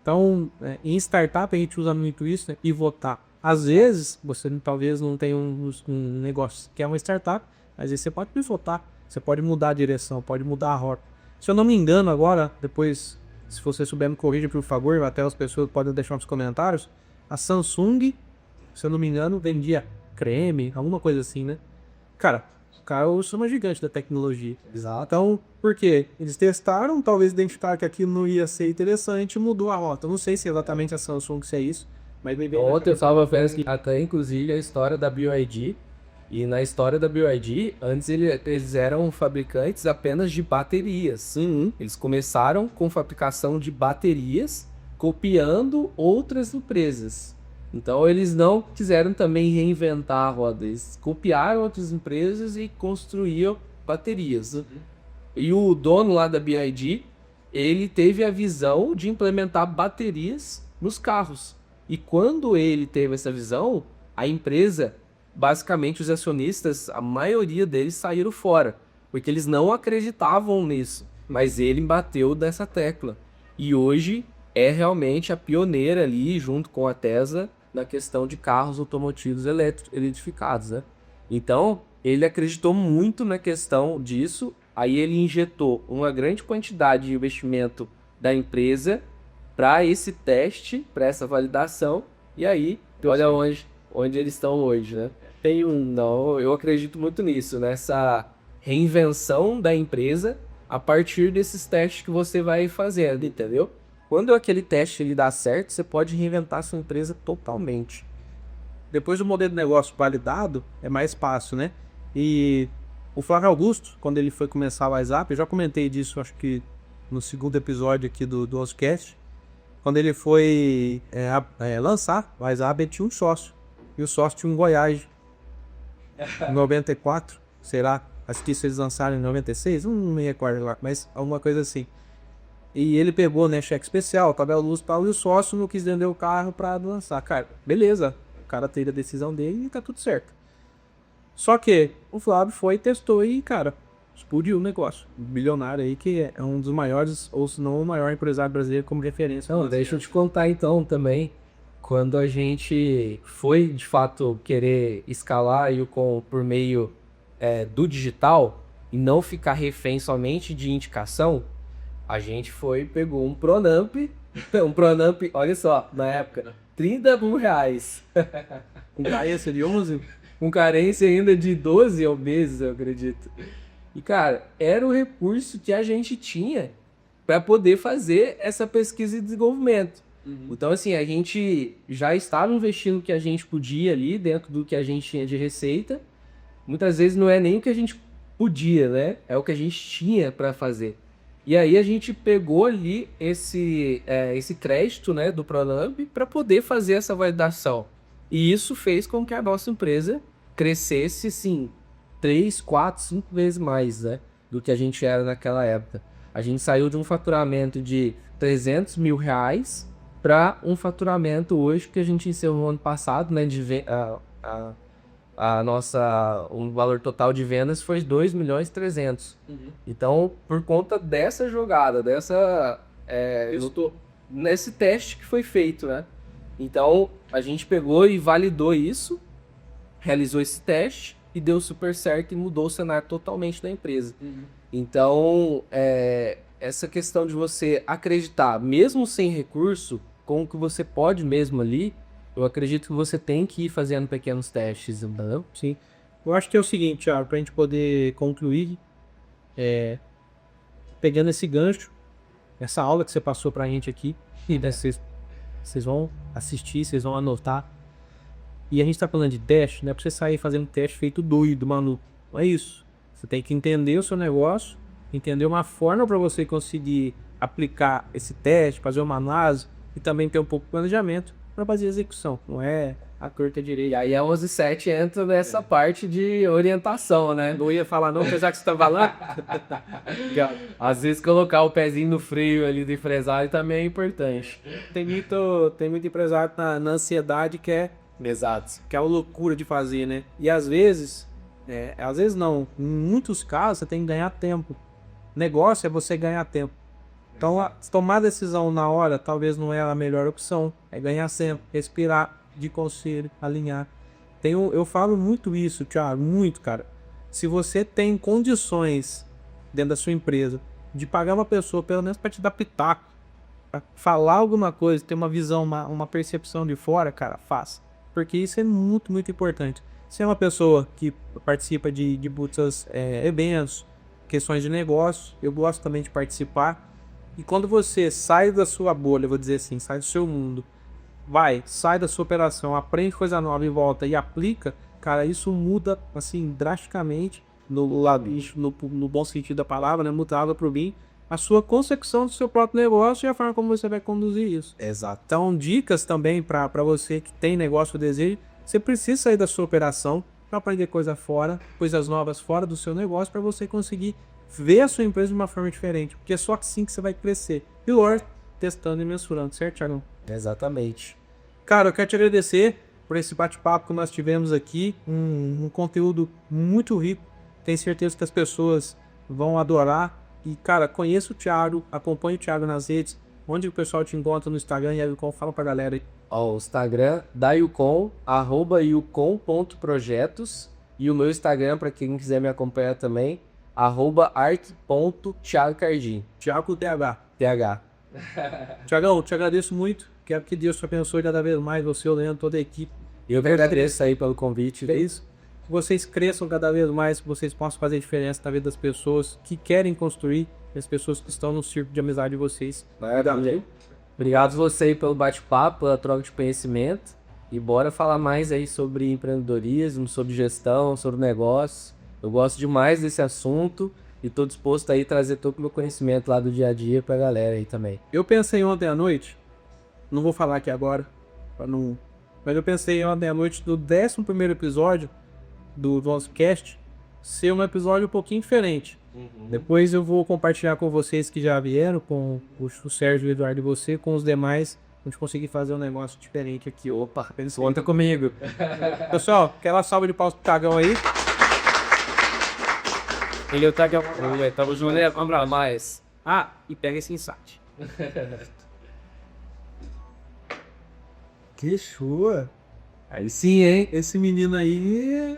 Então, em startup a gente usa muito isso, né? Pivotar. Às vezes, você talvez não tenha um negócio que é uma startup, mas aí você pode pivotar. Você pode mudar a direção, pode mudar a rota. Se eu não me engano agora, depois, se você souber me corrija, por favor, até as pessoas podem deixar nos comentários, a Samsung, se eu não me engano, vendia creme, alguma coisa assim, né? Cara, os caras são uma gigante da tecnologia. Exato. Então, por quê? Eles testaram, talvez identificaram que aquilo não ia ser interessante e mudou a rota. Eu não sei se é exatamente a Samsung se é isso, mas me veio Ontem eu estava vendo até inclusive a história da BYD. E na história da BYD, antes eles eram fabricantes apenas de baterias. Eles começaram com fabricação de baterias, copiando outras empresas. Então eles não quiseram também reinventar a roda, eles copiaram outras empresas e construíam baterias. E o dono lá da BYD, ele teve a visão de implementar baterias nos carros. E quando ele teve essa visão, a empresa, basicamente os acionistas, a maioria deles saíram fora, porque eles não acreditavam nisso, mas ele bateu dessa tecla. E hoje é realmente a pioneira ali, junto com a Tesla, na questão de carros automotivos eletrificados, né? Então, ele acreditou muito na questão disso, aí ele injetou uma grande quantidade de investimento da empresa para esse teste, para essa validação, e aí, olha onde eles estão hoje, né? Eu acredito muito nisso, nessa reinvenção da empresa a partir desses testes que você vai fazendo, entendeu? Quando aquele teste ele dá certo, você pode reinventar sua empresa totalmente. Depois do modelo de negócio validado, é mais fácil, né? E o Flávio Augusto, quando ele foi começar o WhatsApp, eu já comentei disso, acho que no segundo episódio aqui do Oscast, quando ele foi lançar o WhatsApp, ele tinha um sócio. E o sócio tinha um Voyage. Em 94, sei lá, acho que isso eles lançaram em 96, não me recordo agora, mas alguma coisa assim. E ele pegou, né, cheque especial, tabela luz, e o sócio não quis vender o carro pra lançar. Cara, beleza, o cara teve a decisão dele e tá tudo certo. Só que o Flávio foi, testou e, cara, explodiu o negócio. Bilionário aí que é um dos maiores, ou se não o maior empresário brasileiro como referência. Não, deixa eu te contar então também. Quando a gente foi de fato querer escalar a Yukon por meio do digital e não ficar refém somente de indicação, a gente pegou um Pronamp, olha só, na época, R$ 30.000. Com carência de 11? Com carência ainda de 12 meses, eu acredito. E, cara, era o recurso que a gente tinha para poder fazer essa pesquisa e desenvolvimento. Então, assim, a gente já estava investindo o que a gente podia ali, dentro do que a gente tinha de receita. Muitas vezes não é nem o que a gente podia, né? É o que a gente tinha para fazer. E aí a gente pegou ali esse crédito, né, do Pronamp para poder fazer essa validação. E isso fez com que a nossa empresa crescesse, sim, 3, 4, 5 vezes mais, né, do que a gente era naquela época. A gente saiu de um faturamento de R$ 300 mil para um faturamento hoje que a gente encerrou no ano passado, né, o valor total de vendas foi 2.300.000. Então, por conta dessa jogada, nesse teste que foi feito, né? Então, a gente pegou e validou isso, realizou esse teste e deu super certo e mudou o cenário totalmente da empresa. Então, essa questão de você acreditar, mesmo sem recurso, com o que você pode mesmo ali, eu acredito que você tem que ir fazendo pequenos testes, entendeu? Sim. Eu acho que é o seguinte, Thiago, pra gente poder concluir, pegando esse gancho, essa aula que você passou pra gente aqui, e vocês vão assistir, vocês vão anotar. E a gente tá falando de teste, não é pra você sair fazendo teste feito doido, maluco. Não é isso. Você tem que entender o seu negócio, entender uma forma para você conseguir aplicar esse teste, fazer uma análise e também ter um pouco de planejamento para fazer a execução. Não é a torta direita. E aí a 11.7 entra nessa parte de orientação, né? Não ia falar não, apesar que você tá falando. Às vezes colocar o pezinho no freio ali do empresário também é importante. Tem muito empresário na ansiedade que é Exato. a loucura de fazer, né? E às vezes não, em muitos casos você tem que ganhar tempo. Negócio é você ganhar tempo. Então, tomar decisão na hora talvez não é a melhor opção. É ganhar tempo, respirar, de conselho, alinhar. Eu falo muito isso, Thiago, muito, cara. Se você tem condições dentro da sua empresa de pagar uma pessoa, pelo menos para te dar pitaco, para falar alguma coisa, ter uma visão, uma percepção de fora, cara, faça. Porque isso é muito, muito importante. Se é uma pessoa que participa de muitos eventos, questões de negócio, eu gosto também de participar. E quando você sai da sua bolha, vou dizer assim, sai do seu mundo, sai da sua operação, aprende coisa nova e volta e aplica, cara, isso muda, assim, drasticamente, no bom sentido da palavra, né, mutável para o bem, a sua consecução do seu próprio negócio e a forma como você vai conduzir isso. Exato. Então, dicas também para você que tem negócio ou desejo, você precisa sair da sua operação para aprender coisas novas fora do seu negócio, para você conseguir ver a sua empresa de uma forma diferente, porque é só assim que você vai crescer. E lógico, testando e mensurando, certo, Thiago? Exatamente. Cara, eu quero te agradecer por esse bate-papo que nós tivemos aqui, um conteúdo muito rico, tenho certeza que as pessoas vão adorar. E, cara, conheça o Thiago, acompanhe o Thiago nas redes, onde o pessoal te encontra no Instagram e a Yukon, fala pra galera aí. O Instagram da Yukon, @yukon.projetos, e o meu Instagram, para quem quiser me acompanhar também, @arc.thiagocardim. Thiago com TH. TH. Thiagão, te agradeço muito. Quero que Deus te abençoe cada vez mais, você, o Leandro, toda a equipe. Eu que agradeço aí pelo convite. É isso. Que vocês cresçam cada vez mais, que vocês possam fazer diferença na vida das pessoas que querem construir, e as pessoas que estão no círculo de amizade de vocês. Obrigado você aí pelo bate-papo, pela troca de conhecimento. E bora falar mais aí sobre empreendedorismo, sobre gestão, sobre negócio. Eu gosto demais desse assunto e tô disposto aí a trazer todo o meu conhecimento lá do dia a dia pra galera aí também. Eu pensei ontem à noite, não vou falar aqui agora, mas eu pensei ontem à noite do 11º episódio do nosso cast ser um episódio um pouquinho diferente. Depois eu vou compartilhar com vocês que já vieram, com o Sérgio, o Eduardo e você, com os demais, a gente conseguir fazer um negócio diferente aqui. Opa, conta comigo. Pessoal, aquela salva de palmas pro Thiagão aí. Ele tá aqui, tava junto, comprar mais. Ah, e pega esse insight. Que show! Aí sim, hein? Esse menino aí